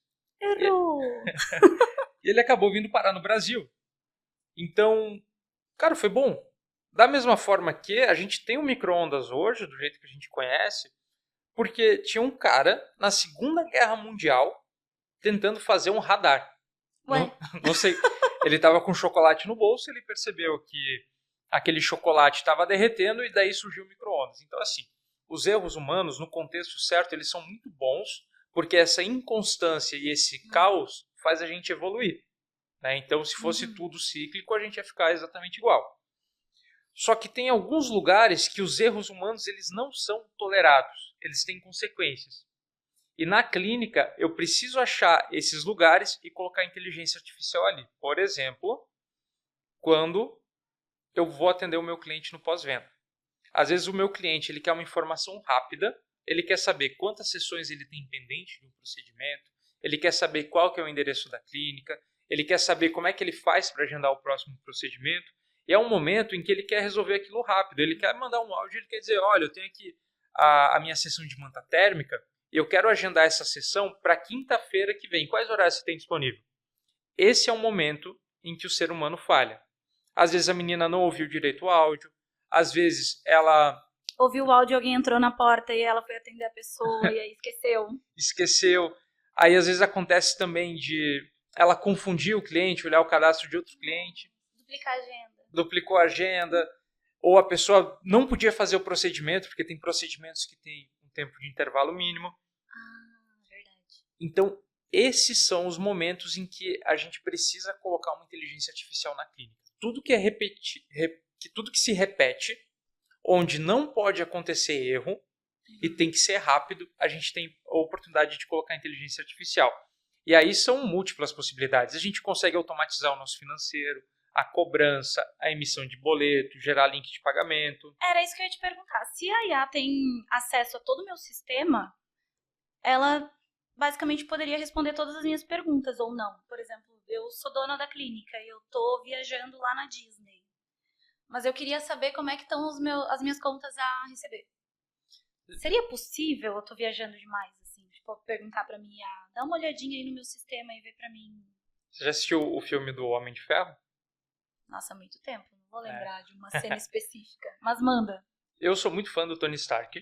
E ele acabou vindo parar no Brasil. Então, cara, foi bom. Da mesma forma que a gente tem o micro-ondas hoje, do jeito que a gente conhece, porque tinha um cara na Segunda Guerra Mundial tentando fazer um radar. Não sei, ele estava com chocolate no bolso, ele percebeu que aquele chocolate estava derretendo e daí surgiu o micro-ondas. Então, assim, os erros humanos, no contexto certo, eles são muito bons, porque essa inconstância e esse caos faz a gente evoluir. Né? Então, se fosse tudo cíclico, a gente ia ficar exatamente igual. Só que tem alguns lugares que os erros humanos eles não são tolerados, eles têm consequências. E na clínica, eu preciso achar esses lugares e colocar inteligência artificial ali. Por exemplo, quando eu vou atender o meu cliente no pós-venda. Às vezes o meu cliente ele quer uma informação rápida, ele quer saber quantas sessões ele tem pendente de um procedimento, ele quer saber qual que é o endereço da clínica, ele quer saber como é que ele faz para agendar o próximo procedimento. E é um momento em que ele quer resolver aquilo rápido. Ele quer mandar um áudio, ele quer dizer, olha, eu tenho aqui a minha sessão de manta térmica e eu quero agendar essa sessão para quinta-feira que vem. Quais horários você tem disponível? Esse é um momento em que o ser humano falha. Às vezes a menina não ouviu direito o áudio, às vezes ela... ouviu o áudio, alguém entrou na porta e ela foi atender a pessoa e aí Esqueceu. Aí às vezes acontece também de ela confundir o cliente, olhar o cadastro de outro cliente. Duplicar a agenda. Duplicou a agenda. ou a pessoa não podia fazer o procedimento, porque tem procedimentos que têm um tempo de intervalo mínimo. Verdade. Então, esses são os momentos em que a gente precisa colocar uma inteligência artificial na clínica. Tudo que tudo que se repete, onde não pode acontecer erro e tem que ser rápido, a gente tem a oportunidade de colocar inteligência artificial. E aí são múltiplas possibilidades. A gente consegue automatizar o nosso financeiro, a cobrança, a emissão de boleto, gerar link de pagamento. Era isso que eu ia te perguntar. Se a IA tem acesso a todo o meu sistema, ela basicamente poderia responder todas as minhas perguntas, ou não. Por exemplo, eu sou dona da clínica e eu tô viajando lá na Disney. Mas eu queria saber como é que estão as minhas contas a receber. Seria possível, eu tô viajando demais, assim, tipo, perguntar pra mim, dá uma olhadinha aí no meu sistema e vê pra mim. Você já assistiu o filme do Homem de Ferro? Nossa, há muito tempo, não vou lembrar de uma cena específica, mas manda. Eu sou muito fã do Tony Stark,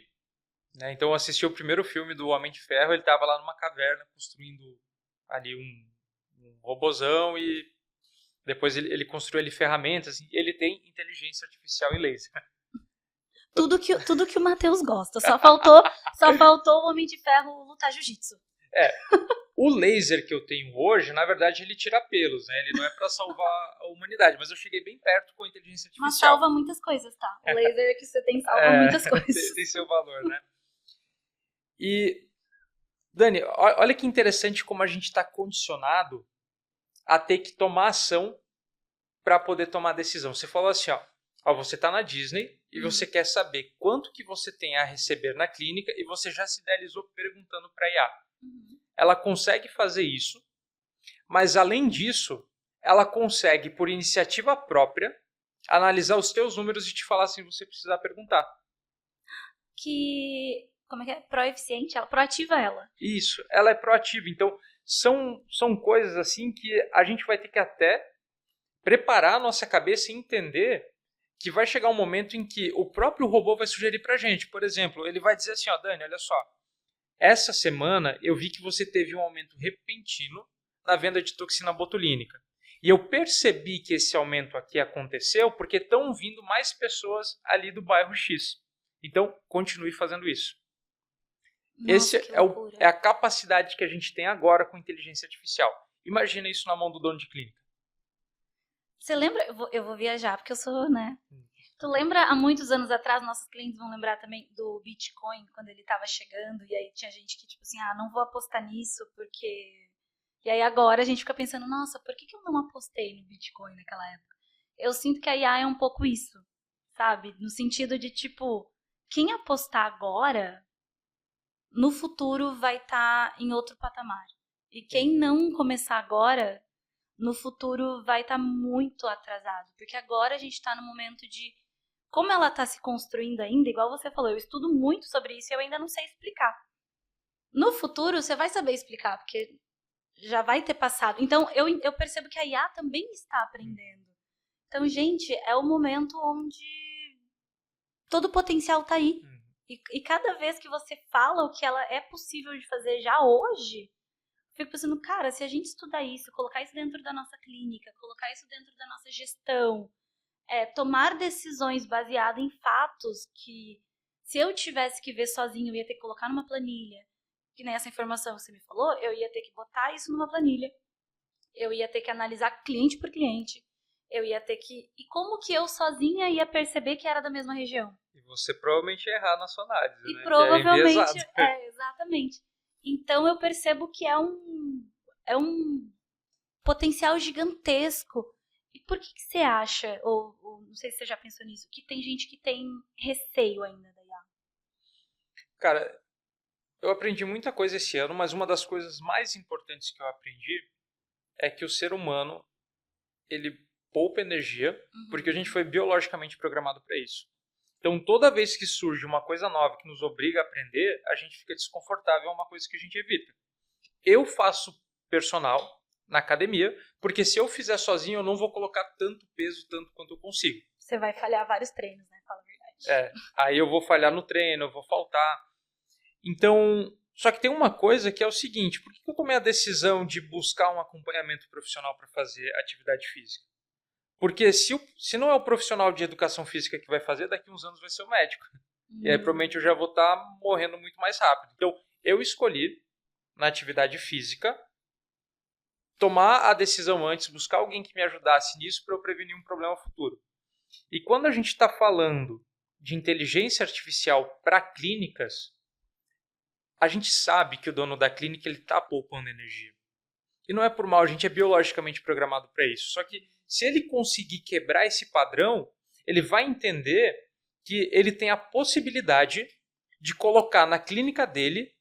né? Então eu assisti o primeiro filme do Homem de Ferro, ele estava lá numa caverna construindo ali um robozão e depois ele construiu ali ferramentas, ele tem inteligência artificial e laser. Tudo que o Matheus gosta, só faltou o Homem de Ferro lutar jiu-jitsu. O laser que eu tenho hoje, na verdade, ele tira pelos, né? Ele não é para salvar a humanidade, mas eu cheguei bem perto com a inteligência artificial. Mas salva muitas coisas, tá? O laser que você tem salva muitas coisas. Tem seu valor, né? E, Dani, olha que interessante como a gente está condicionado a ter que tomar ação para poder tomar decisão. Você falou assim, ó, você está na Disney e você quer saber quanto que você tem a receber na clínica e você já se idealizou perguntando para a IA. Ela consegue fazer isso, mas além disso, ela consegue, por iniciativa própria, analisar os teus números e te falar se você precisar perguntar. Como é que é? Proeficiente? Ela proativa ela. Isso, ela é proativa. Então, são coisas assim que a gente vai ter que até preparar a nossa cabeça e entender que vai chegar um momento em que o próprio robô vai sugerir pra gente. Por exemplo, ele vai dizer assim, Dani, olha só, essa semana eu vi que você teve um aumento repentino na venda de toxina botulínica. E eu percebi que esse aumento aqui aconteceu porque estão vindo mais pessoas ali do bairro X. Então, continue fazendo isso. Nossa, Esse é a capacidade que a gente tem agora com inteligência artificial. Imagina isso na mão do dono de clínica. Você lembra? Eu vou viajar, porque eu sou, né? Tu lembra, há muitos anos atrás, nossos clientes vão lembrar também do Bitcoin, quando ele tava chegando, e aí tinha gente que, tipo assim, não vou apostar nisso, porque... E aí agora a gente fica pensando, nossa, por que eu não apostei no Bitcoin naquela época? Eu sinto que a IA é um pouco isso, sabe? No sentido de, tipo, quem apostar agora, no futuro vai estar em outro patamar. E quem não começar agora, no futuro vai estar muito atrasado. Porque agora a gente está no momento de... Como ela está se construindo ainda, igual você falou, eu estudo muito sobre isso e eu ainda não sei explicar. No futuro, você vai saber explicar, porque já vai ter passado. Então, eu percebo que a IA também está aprendendo. Então, gente, é o momento onde todo o potencial está aí. E cada vez que você fala o que ela é possível de fazer já hoje, eu fico pensando, cara, se a gente estudar isso, colocar isso dentro da nossa clínica, colocar isso dentro da nossa gestão, tomar decisões baseadas em fatos que, se eu tivesse que ver sozinho, eu ia ter que colocar numa planilha, que nem essa informação que você me falou, eu ia ter que botar isso numa planilha, eu ia ter que analisar cliente por cliente, eu ia ter que... E como que eu sozinha ia perceber que era da mesma região? E você provavelmente ia errar na sua análise, e né? provavelmente, exatamente. Então eu percebo que é um potencial gigantesco. E por que você acha, ou não sei se você já pensou nisso, que tem gente que tem receio ainda da IA? Cara, eu aprendi muita coisa esse ano, mas uma das coisas mais importantes que eu aprendi é que o ser humano, ele poupa energia, porque a gente foi biologicamente programado para isso. Então, toda vez que surge uma coisa nova que nos obriga a aprender, a gente fica desconfortável, é uma coisa que a gente evita. Eu faço personal na academia, porque se eu fizer sozinho, eu não vou colocar tanto peso, tanto quanto eu consigo. Você vai falhar vários treinos, né? Fala a verdade. Aí eu vou falhar no treino, eu vou faltar. Então, só que tem uma coisa que é o seguinte, por que eu tomei a decisão de buscar um acompanhamento profissional para fazer atividade física? Porque se não é o profissional de educação física que vai fazer, daqui a uns anos vai ser o médico. E aí provavelmente eu já vou estar morrendo muito mais rápido. Então, eu escolhi, na atividade física, tomar a decisão antes, buscar alguém que me ajudasse nisso para eu prevenir um problema futuro. E quando a gente está falando de inteligência artificial para clínicas, a gente sabe que o dono da clínica está poupando energia. E não é por mal, a gente é biologicamente programado para isso. Só que se ele conseguir quebrar esse padrão, ele vai entender que ele tem a possibilidade de colocar na clínica dele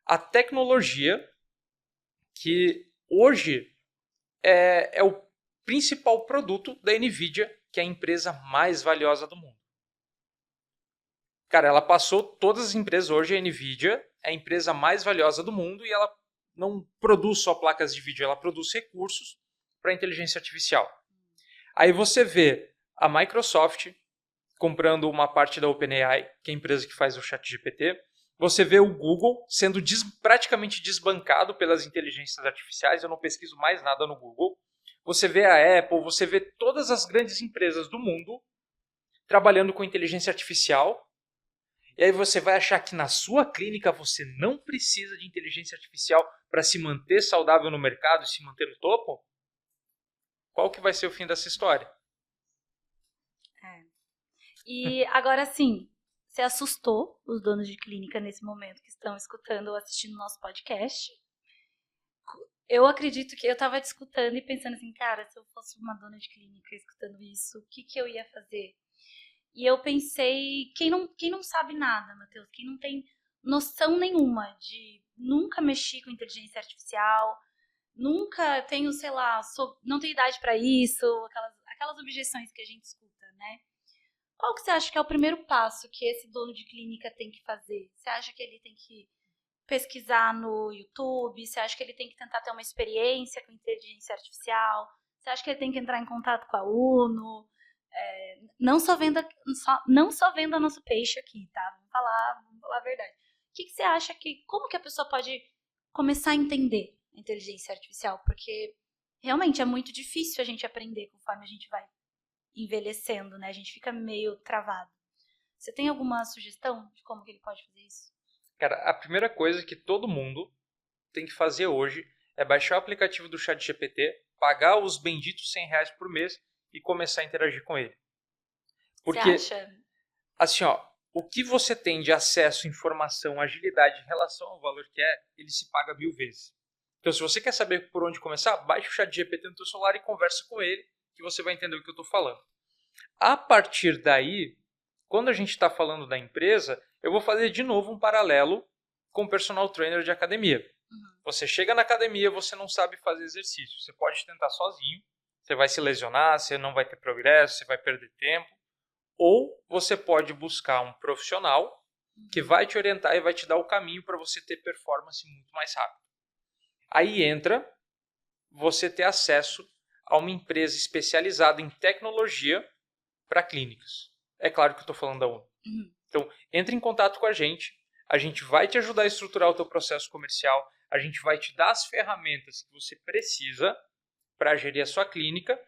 a tecnologia que hoje é o principal produto da NVIDIA, que é a empresa mais valiosa do mundo. Cara, ela passou todas as empresas hoje, a NVIDIA é a empresa mais valiosa do mundo e ela não produz só placas de vídeo, ela produz recursos para inteligência artificial. Aí você vê a Microsoft comprando uma parte da OpenAI, que é a empresa que faz o ChatGPT. Você vê o Google sendo praticamente desbancado pelas inteligências artificiais. Eu não pesquiso mais nada no Google. Você vê a Apple, você vê todas as grandes empresas do mundo trabalhando com inteligência artificial. E aí você vai achar que na sua clínica você não precisa de inteligência artificial para se manter saudável no mercado e se manter no topo? Qual que vai ser o fim dessa história? E agora sim, você assustou os donos de clínica nesse momento que estão escutando ou assistindo o nosso podcast. Eu acredito que eu estava escutando e pensando assim, cara, se eu fosse uma dona de clínica escutando isso, o que eu ia fazer? E eu pensei, quem não sabe nada, Matheus, quem não tem noção nenhuma de nunca mexer com inteligência artificial, nunca tenho, sei lá, não tenho idade para isso, aquelas objeções que a gente escuta, né? Qual que você acha que é o primeiro passo que esse dono de clínica tem que fazer? Você acha que ele tem que pesquisar no YouTube? Você acha que ele tem que tentar ter uma experiência com inteligência artificial? Você acha que ele tem que entrar em contato com a UNO? Não só venda nosso peixe aqui, tá? Vamos falar a verdade. Você acha como que a pessoa pode começar a entender a inteligência artificial? Porque realmente é muito difícil a gente aprender conforme a gente vai envelhecendo, né? A gente fica meio travado. Você tem alguma sugestão de como que ele pode fazer isso? Cara, a primeira coisa que todo mundo tem que fazer hoje é baixar o aplicativo do ChatGPT, pagar os benditos R$100 por mês e começar a interagir com ele. Porque, você acha? Assim, ó, o que você tem de acesso, informação, agilidade em relação ao valor que ele se paga 1000 vezes. Então, se você quer saber por onde começar, baixe o ChatGPT no seu celular e conversa com ele, que você vai entender o que eu estou falando. A partir daí, quando a gente está falando da empresa, eu vou fazer de novo um paralelo com o personal trainer de academia. Você chega na academia, você não sabe fazer exercício. Você pode tentar sozinho, você vai se lesionar, você não vai ter progresso, você vai perder tempo. Ou você pode buscar um profissional que vai te orientar e vai te dar o caminho para você ter performance muito mais rápido. Aí entra você ter acesso a uma empresa especializada em tecnologia para clínicas. É claro que eu estou falando da UNO. Então, entre em contato com a gente vai te ajudar a estruturar o teu processo comercial, a gente vai te dar as ferramentas que você precisa para gerir a sua clínica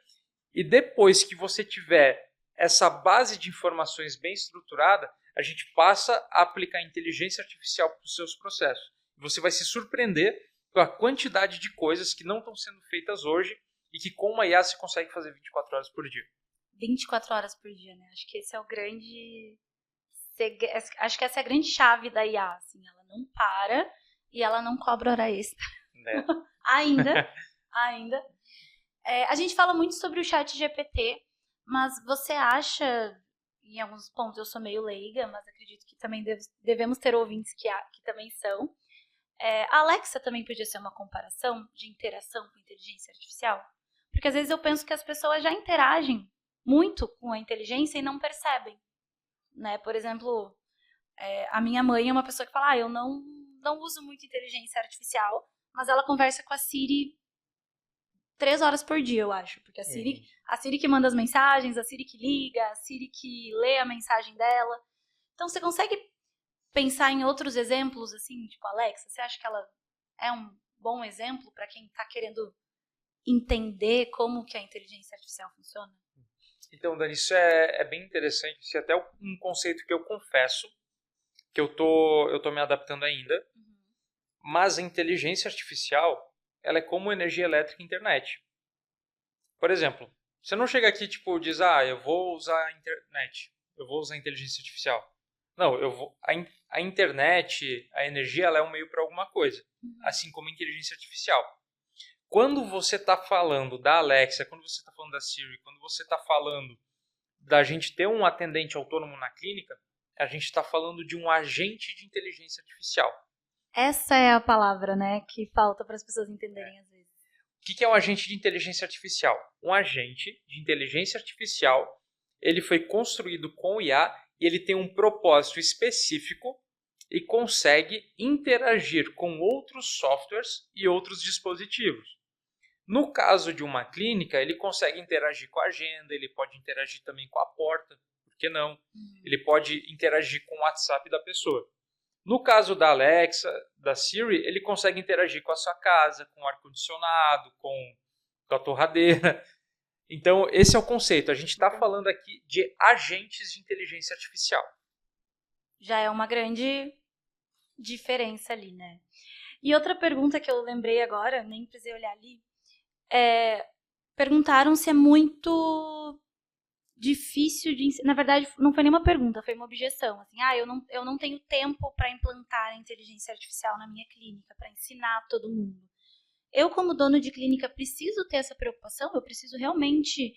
e depois que você tiver essa base de informações bem estruturada, a gente passa a aplicar inteligência artificial para os seus processos. Você vai se surpreender com a quantidade de coisas que não estão sendo feitas hoje e que com uma IA você consegue fazer 24 horas por dia. 24 horas por dia, né? Acho que esse é o grande... Acho que essa é a grande chave da IA, assim. Ela não para e ela não cobra hora extra. Né? Ainda. A gente fala muito sobre o ChatGPT, mas você acha, em alguns pontos eu sou meio leiga, mas acredito que também devemos ter ouvintes que também são. A Alexa também podia ser uma comparação de interação com inteligência artificial? Porque às vezes eu penso que as pessoas já interagem muito com a inteligência e não percebem. Né? Por exemplo, a minha mãe é uma pessoa que fala, eu não uso muito inteligência artificial, mas ela conversa com a Siri 3 horas por dia, eu acho. Porque a Siri que manda as mensagens, a Siri que liga, a Siri que lê a mensagem dela. Então, você consegue pensar em outros exemplos, assim, tipo a Alexa? Você acha que ela é um bom exemplo para quem está querendo entender como que a inteligência artificial funciona? Então, Dani, isso é bem interessante. Isso é até um conceito que eu confesso que eu tô me adaptando ainda. Mas a inteligência artificial, ela é como energia elétrica e internet. Por exemplo, você não chega aqui tipo diz, eu vou usar a internet, eu vou usar a inteligência artificial. Não, a internet, a energia, ela é um meio para alguma coisa, assim como a inteligência artificial. Quando você está falando da Alexa, quando você está falando da Siri, quando você está falando da gente ter um atendente autônomo na clínica, a gente está falando de um agente de inteligência artificial. Essa é a palavra, né, que falta para as pessoas entenderem às vezes. O que é um agente de inteligência artificial? Um agente de inteligência artificial, ele foi construído com IA e ele tem um propósito específico e consegue interagir com outros softwares e outros dispositivos. No caso de uma clínica, ele consegue interagir com a agenda, ele pode interagir também com a porta, por que não? Ele pode interagir com o WhatsApp da pessoa. No caso da Alexa, da Siri, ele consegue interagir com a sua casa, com o ar-condicionado, com a torradeira. Então, esse é o conceito. A gente está falando aqui de agentes de inteligência artificial. Já é uma grande diferença ali, né? E outra pergunta que eu lembrei agora, nem precisei olhar ali, perguntaram se é muito difícil de ensinar. Na verdade, não foi nenhuma pergunta, foi uma objeção. Assim, eu não tenho tempo para implantar a inteligência artificial na minha clínica, para ensinar todo mundo. Eu, como dono de clínica, preciso ter essa preocupação? Eu preciso realmente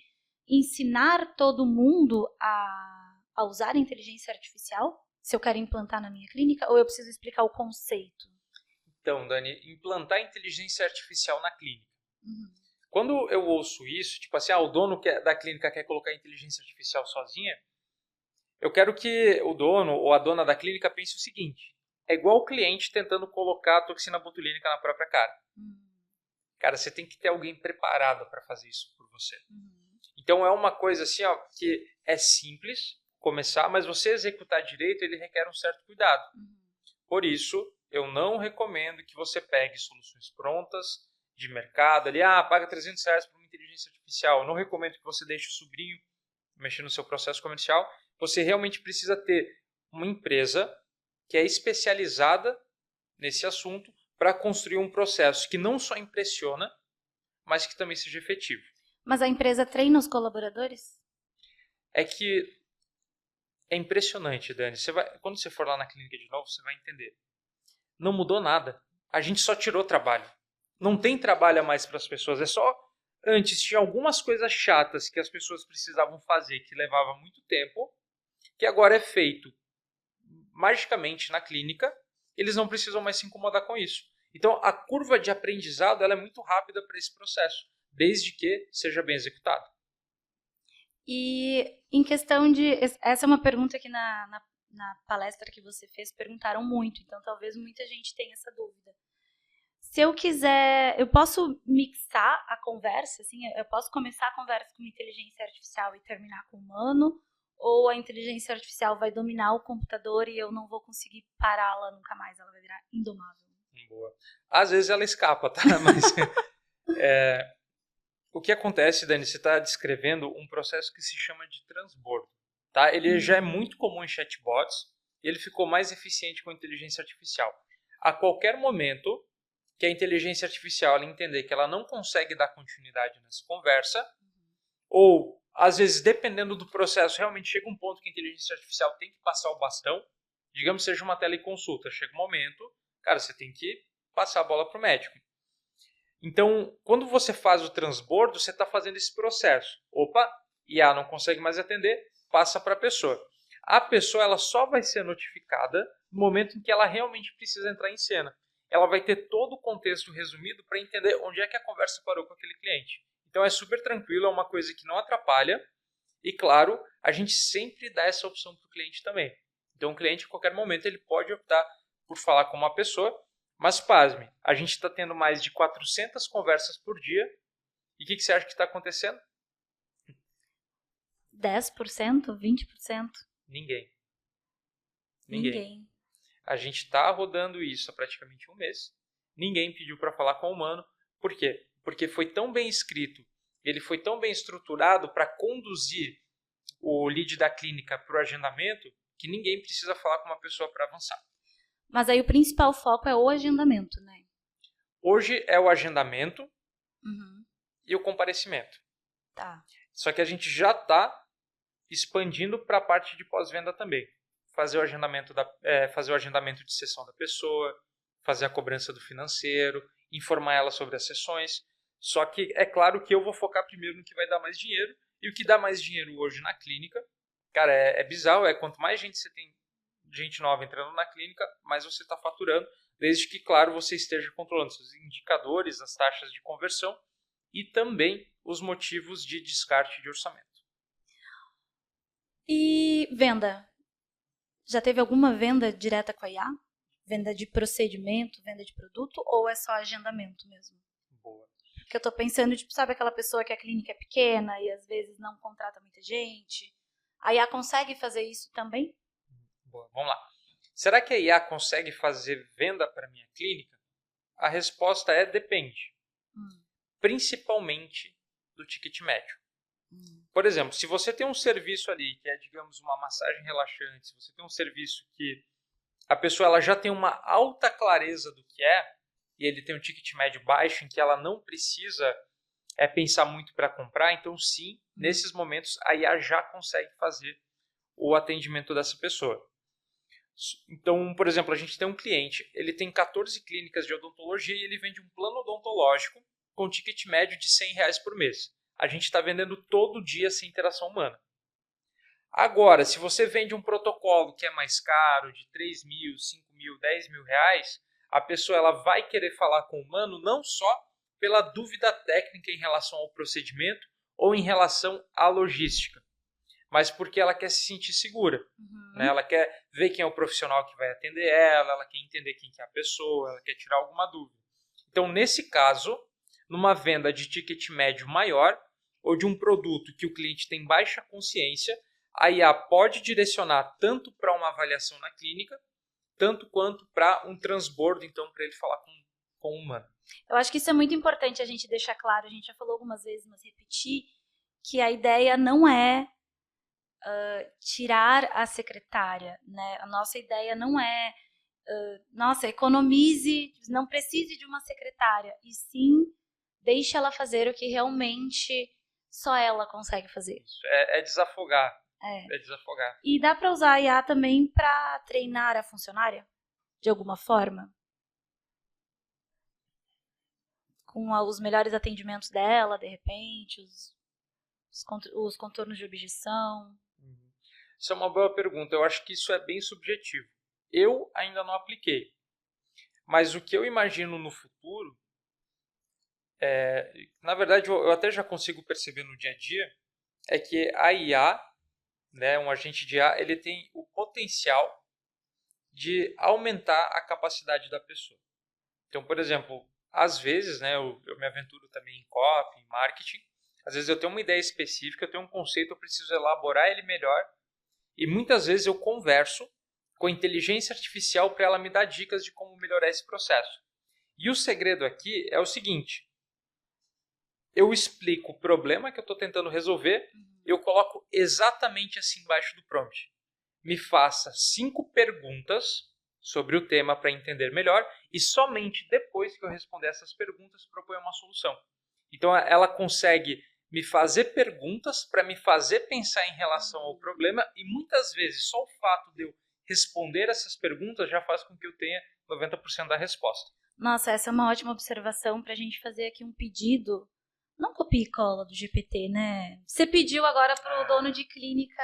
ensinar todo mundo a usar a inteligência artificial? Se eu quero implantar na minha clínica? Ou eu preciso explicar o conceito? Então, Dani, implantar inteligência artificial na clínica. Quando eu ouço isso, tipo assim, o dono da clínica quer colocar a inteligência artificial sozinha, eu quero que o dono ou a dona da clínica pense o seguinte: é igual o cliente tentando colocar a toxina botulínica na própria cara. Cara, você tem que ter alguém preparado para fazer isso por você. Então é uma coisa assim, que é simples começar, mas você executar direito, ele requer um certo cuidado. Por isso, eu não recomendo que você pegue soluções prontas de mercado ali, paga R$300 por uma inteligência artificial. Eu não recomendo que você deixe o sobrinho mexer no seu processo comercial. Você realmente precisa ter uma empresa que é especializada nesse assunto para construir um processo que não só impressiona, mas que também seja efetivo. Mas a empresa treina os colaboradores? É que é impressionante, Dani. Quando você for lá na clínica de novo, você vai entender. Não mudou nada. A gente só tirou trabalho. Não tem trabalho a mais para as pessoas. É só, antes tinha algumas coisas chatas que as pessoas precisavam fazer, que levava muito tempo, que agora é feito magicamente na clínica. Eles não precisam mais se incomodar com isso. Então, a curva de aprendizado ela é muito rápida para esse processo, desde que seja bem executado. E em questão de... Essa é uma pergunta que na palestra que você fez perguntaram muito, então talvez muita gente tenha essa dúvida. Se eu quiser, eu posso mixar a conversa, assim, eu posso começar a conversa com inteligência artificial e terminar com humano, ou a inteligência artificial vai dominar o computador e eu não vou conseguir pará-la nunca mais, ela vai virar indomável? Boa. Às vezes ela escapa, tá? Mas o que acontece, Dani, você está descrevendo um processo que se chama de transbordo. Tá? Ele já é muito comum em chatbots e ele ficou mais eficiente com a inteligência artificial. A qualquer momento que a inteligência artificial ela entender que ela não consegue dar continuidade nessa conversa, ou às vezes, dependendo do processo, realmente chega um ponto que a inteligência artificial tem que passar o bastão, digamos que seja uma teleconsulta, chega um momento, cara, você tem que passar a bola para o médico. Então, quando você faz o transbordo, você está fazendo esse processo. Opa, IA não consegue mais atender, passa para a pessoa. A pessoa ela só vai ser notificada no momento em que ela realmente precisa entrar em cena. Ela vai ter todo o contexto resumido para entender onde é que a conversa parou com aquele cliente. Então é super tranquilo, é uma coisa que não atrapalha. E claro, a gente sempre dá essa opção para o cliente também. Então o cliente, a qualquer momento, ele pode optar por falar com uma pessoa. Mas pasme, a gente está tendo mais de 400 conversas por dia. E o que você acha que está acontecendo? 10%? 20%? Ninguém. A gente está rodando isso há praticamente um mês. Ninguém pediu para falar com o humano. Por quê? Porque foi tão bem escrito, ele foi tão bem estruturado para conduzir o lead da clínica para o agendamento, que ninguém precisa falar com uma pessoa para avançar. Mas aí o principal foco é o agendamento, né? Hoje é o agendamento Uhum. e o comparecimento. Tá. Só que a gente já está expandindo para a parte de pós-venda também. Fazer o agendamento de sessão da pessoa, fazer a cobrança do financeiro, informar ela sobre as sessões. Só que é claro que eu vou focar primeiro no que vai dar mais dinheiro. E o que dá mais dinheiro hoje na clínica, cara, é bizarro. Quanto mais gente você tem, gente nova entrando na clínica, mais você está faturando. Desde que, claro, você esteja controlando seus indicadores, as taxas de conversão e também os motivos de descarte de orçamento. E venda? Já teve alguma venda direta com a IA? Venda de procedimento, venda de produto, ou é só agendamento mesmo? Boa. Porque eu tô pensando, tipo, sabe aquela pessoa que a clínica é pequena e às vezes não contrata muita gente? A IA consegue fazer isso também? Boa. Vamos lá. Será que a IA consegue fazer venda para minha clínica? A resposta é depende. Principalmente do ticket médio. Por exemplo, se você tem um serviço ali que é, digamos, uma massagem relaxante, se você tem um serviço que a pessoa ela já tem uma alta clareza do que é, e ele tem um ticket médio baixo em que ela não precisa pensar muito para comprar, então sim, nesses momentos a IA já consegue fazer o atendimento dessa pessoa. Então, por exemplo, a gente tem um cliente, ele tem 14 clínicas de odontologia e ele vende um plano odontológico com ticket médio de R$100 por mês. A gente está vendendo todo dia sem interação humana. Agora, se você vende um protocolo que é mais caro, de 3 mil, 5 mil, 10 mil reais, a pessoa ela vai querer falar com o humano não só pela dúvida técnica em relação ao procedimento ou em relação à logística, mas porque ela quer se sentir segura. Né? Ela quer ver quem é o profissional que vai atender ela quer entender quem que é a pessoa, ela quer tirar alguma dúvida. Então, nesse caso, numa venda de ticket médio maior ou de um produto que o cliente tem baixa consciência, a IA pode direcionar tanto para uma avaliação na clínica, tanto quanto para um transbordo, então, para ele falar com o humano. Eu acho que isso é muito importante a gente deixar claro, a gente já falou algumas vezes, mas repetir, que a ideia não é tirar a secretária, né? A nossa ideia não é, economize, não precise de uma secretária, e sim, deixe ela fazer o que realmente só ela consegue fazer. Isso, é desafogar. É desafogar. E dá para usar a IA também para treinar a funcionária, de alguma forma? Com os melhores atendimentos dela, de repente, os contornos de objeção. Isso é uma boa pergunta. Eu acho que isso é bem subjetivo. Eu ainda não apliquei. Mas o que eu imagino no futuro, na verdade eu até já consigo perceber no dia a dia, é que a IA, né, um agente de IA, ele tem o potencial de aumentar a capacidade da pessoa. Então, por exemplo, às vezes, né, eu me aventuro também em copy, em marketing, às vezes eu tenho uma ideia específica, eu tenho um conceito, eu preciso elaborar ele melhor, e muitas vezes eu converso com a inteligência artificial para ela me dar dicas de como melhorar esse processo. E o segredo aqui é o seguinte, eu explico o problema que eu estou tentando resolver, eu coloco exatamente assim embaixo do prompt. Me faça 5 perguntas sobre o tema para entender melhor e somente depois que eu responder essas perguntas proponho uma solução. Então ela consegue me fazer perguntas para me fazer pensar em relação ao problema e muitas vezes só o fato de eu responder essas perguntas já faz com que eu tenha 90% da resposta. Nossa, essa é uma ótima observação para a gente fazer aqui um pedido. Não copia e cola do GPT, né? Você pediu agora para o dono de clínica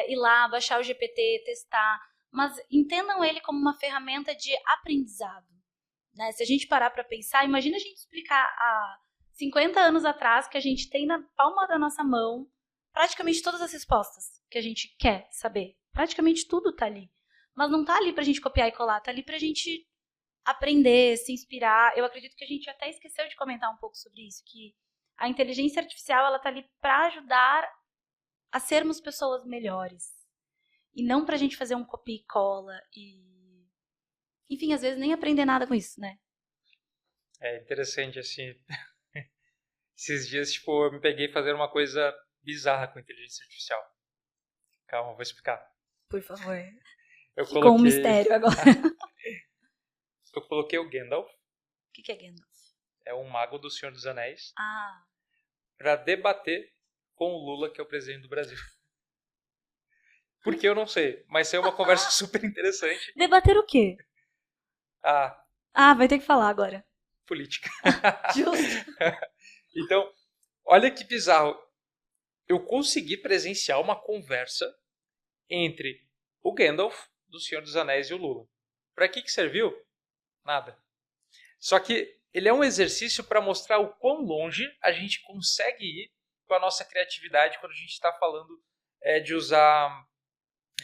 ir lá, baixar o GPT, testar, mas entendam ele como uma ferramenta de aprendizado. Né? Se a gente parar para pensar, imagina a gente explicar há 50 anos atrás que a gente tem na palma da nossa mão praticamente todas as respostas que a gente quer saber. Praticamente tudo está ali. Mas não está ali para a gente copiar e colar, está ali para a gente aprender, se inspirar. Eu acredito que a gente até esqueceu de comentar um pouco sobre isso, que a inteligência artificial ela está ali para ajudar a sermos pessoas melhores. E não pra gente fazer um copia e cola e... Enfim, às vezes nem aprender nada com isso, né? É interessante, assim... Esses dias, eu me peguei fazendo uma coisa bizarra com a inteligência artificial. Calma, vou explicar. Por favor. Eu Ficou coloquei... um mistério agora. Eu coloquei o Gandalf. O que é Gandalf? É um mago do Senhor dos Anéis. Ah. Para debater com o Lula, que é o presidente do Brasil. Porque eu não sei, mas é uma conversa super interessante. Debater o quê? Vai ter que falar agora. Política. Justo. Então, olha que bizarro. Eu consegui presenciar uma conversa entre o Gandalf, do Senhor dos Anéis, e o Lula. Para que serviu? Nada. Só que ele é um exercício para mostrar o quão longe a gente consegue ir com a nossa criatividade quando a gente está falando de usar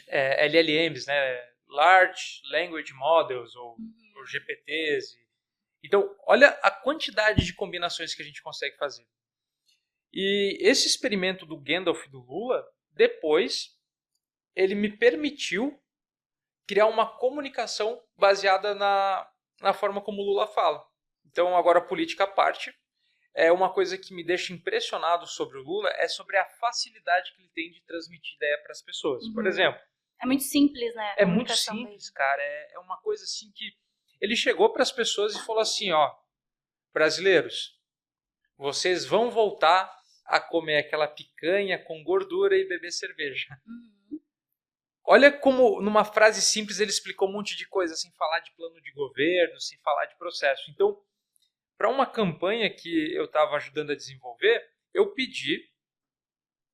LLMs, né? Large Language Models ou GPTs. Então, olha a quantidade de combinações que a gente consegue fazer. E esse experimento do Gandalf e do Lula, depois, ele me permitiu criar uma comunicação baseada na forma como o Lula fala. Então, agora, política à parte, uma coisa que me deixa impressionado sobre o Lula é sobre a facilidade que ele tem de transmitir ideia para as pessoas. Por exemplo... É muito simples, né? É muito simples, cara. É uma coisa assim que... Ele chegou para as pessoas e falou assim, ó, brasileiros, vocês vão voltar a comer aquela picanha com gordura e beber cerveja. Olha como, numa frase simples, ele explicou um monte de coisa, sem falar de plano de governo, sem falar de processo. Então, para uma campanha que eu estava ajudando a desenvolver, eu pedi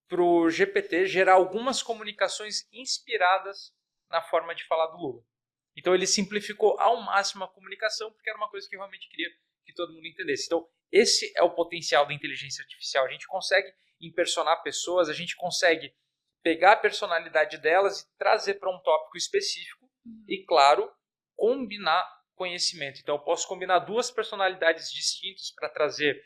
para o GPT gerar algumas comunicações inspiradas na forma de falar do Lula. Então, ele simplificou ao máximo a comunicação, porque era uma coisa que eu realmente queria que todo mundo entendesse. Então, esse é o potencial da inteligência artificial. A gente consegue impersonar pessoas, a gente consegue pegar a personalidade delas e trazer para um tópico específico e, claro, combinar conhecimento. Então, eu posso combinar duas personalidades distintas para trazer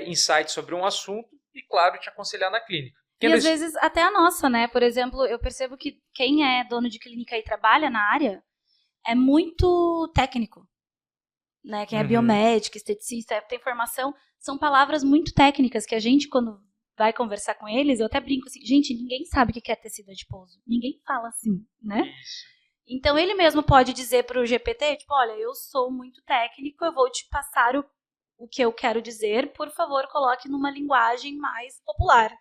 insights sobre um assunto e, claro, te aconselhar na clínica. E às vezes até a nossa, né? Por exemplo, eu percebo que quem é dono de clínica e trabalha na área é muito técnico. Né? Quem é biomédico, esteticista, tem formação, são palavras muito técnicas que a gente, quando vai conversar com eles, eu até brinco assim, gente, ninguém sabe o que é tecido adiposo. Ninguém fala assim, né? Isso. Então ele mesmo pode dizer para o GPT, tipo, olha, eu sou muito técnico, eu vou te passar o que eu quero dizer, por favor, coloque numa linguagem mais popular.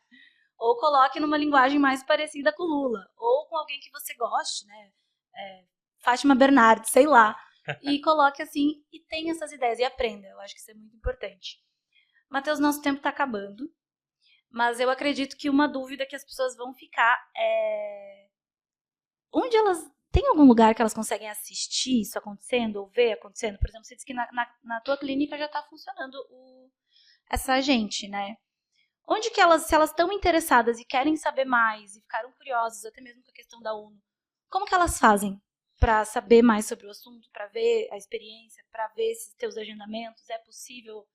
Ou coloque numa linguagem mais parecida com o Lula. Ou com alguém que você goste, né? Fátima Bernardes, sei lá. E coloque assim, e tenha essas ideias, e aprenda. Eu acho que isso é muito importante. Matheus, nosso tempo está acabando. Mas eu acredito que uma dúvida que as pessoas vão ficar é... Onde elas... Tem algum lugar que elas conseguem assistir isso acontecendo, ou ver acontecendo? Por exemplo, você disse que na tua clínica já está funcionando essa agente, né? Onde que elas, se elas estão interessadas e querem saber mais, e ficaram curiosas, até mesmo com a questão da ONU, como que elas fazem para saber mais sobre o assunto, para ver a experiência, para ver esses teus agendamentos? É possível,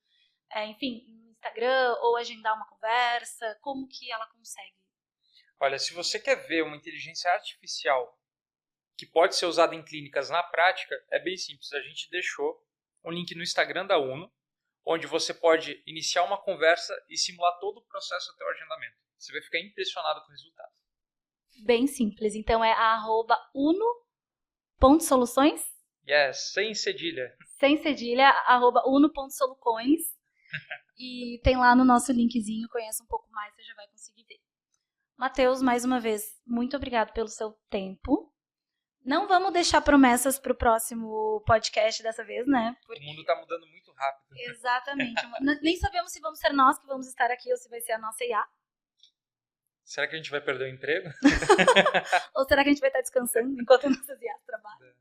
enfim, no Instagram, ou agendar uma conversa? Como que ela consegue? Olha, se você quer ver uma inteligência artificial que pode ser usada em clínicas na prática, é bem simples. A gente deixou um link no Instagram da UNO, onde você pode iniciar uma conversa e simular todo o processo até o agendamento. Você vai ficar impressionado com o resultado. Bem simples. Então é @uno.soluções? Yes, sem cedilha. Sem cedilha, @uno.soluções. E tem lá no nosso linkzinho, conheça um pouco mais, você já vai conseguir ver. Matheus, mais uma vez, muito obrigado pelo seu tempo. Não vamos deixar promessas para o próximo podcast dessa vez, né? Porque... O mundo está mudando muito rápido. Exatamente. Nem sabemos se vamos ser nós que vamos estar aqui ou se vai ser a nossa IA. Será que a gente vai perder o emprego? Ou será que a gente vai estar descansando enquanto nossas IAs trabalham?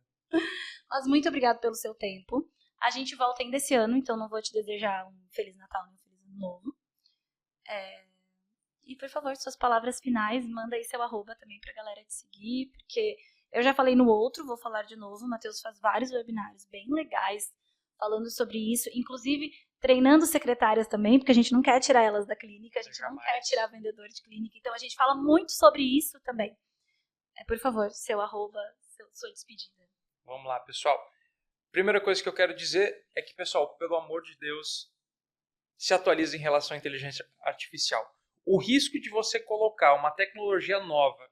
Mas muito obrigado pelo seu tempo. A gente volta ainda esse ano, então não vou te desejar um Feliz Natal nem um Feliz Ano Novo. E, por favor, suas palavras finais, manda aí seu @ também pra galera te seguir, porque... Eu já falei no outro, vou falar de novo. O Matheus faz vários webinários bem legais falando sobre isso, inclusive treinando secretárias também, porque a gente não quer tirar elas da clínica, a gente não quer tirar vendedor de clínica, então a gente fala muito sobre isso também. Por favor, seu @ sua despedida. Vamos lá, pessoal. Primeira coisa que eu quero dizer é que, pessoal, pelo amor de Deus, se atualize em relação à inteligência artificial. O risco de você colocar uma tecnologia nova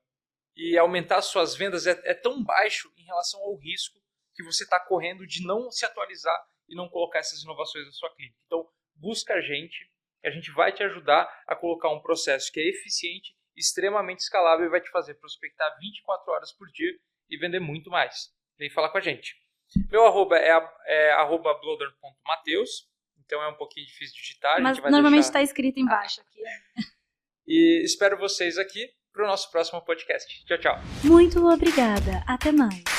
e aumentar suas vendas é tão baixo em relação ao risco que você está correndo de não se atualizar e não colocar essas inovações na sua clínica. Então, busca a gente vai te ajudar a colocar um processo que é eficiente, extremamente escalável e vai te fazer prospectar 24 horas por dia e vender muito mais. Vem falar com a gente. Meu arroba é @blodern.mateus, então é um pouquinho difícil de digitar. Mas normalmente está escrito embaixo aqui. E espero vocês aqui para o nosso próximo podcast. Tchau, tchau. Muito obrigada. Até mais.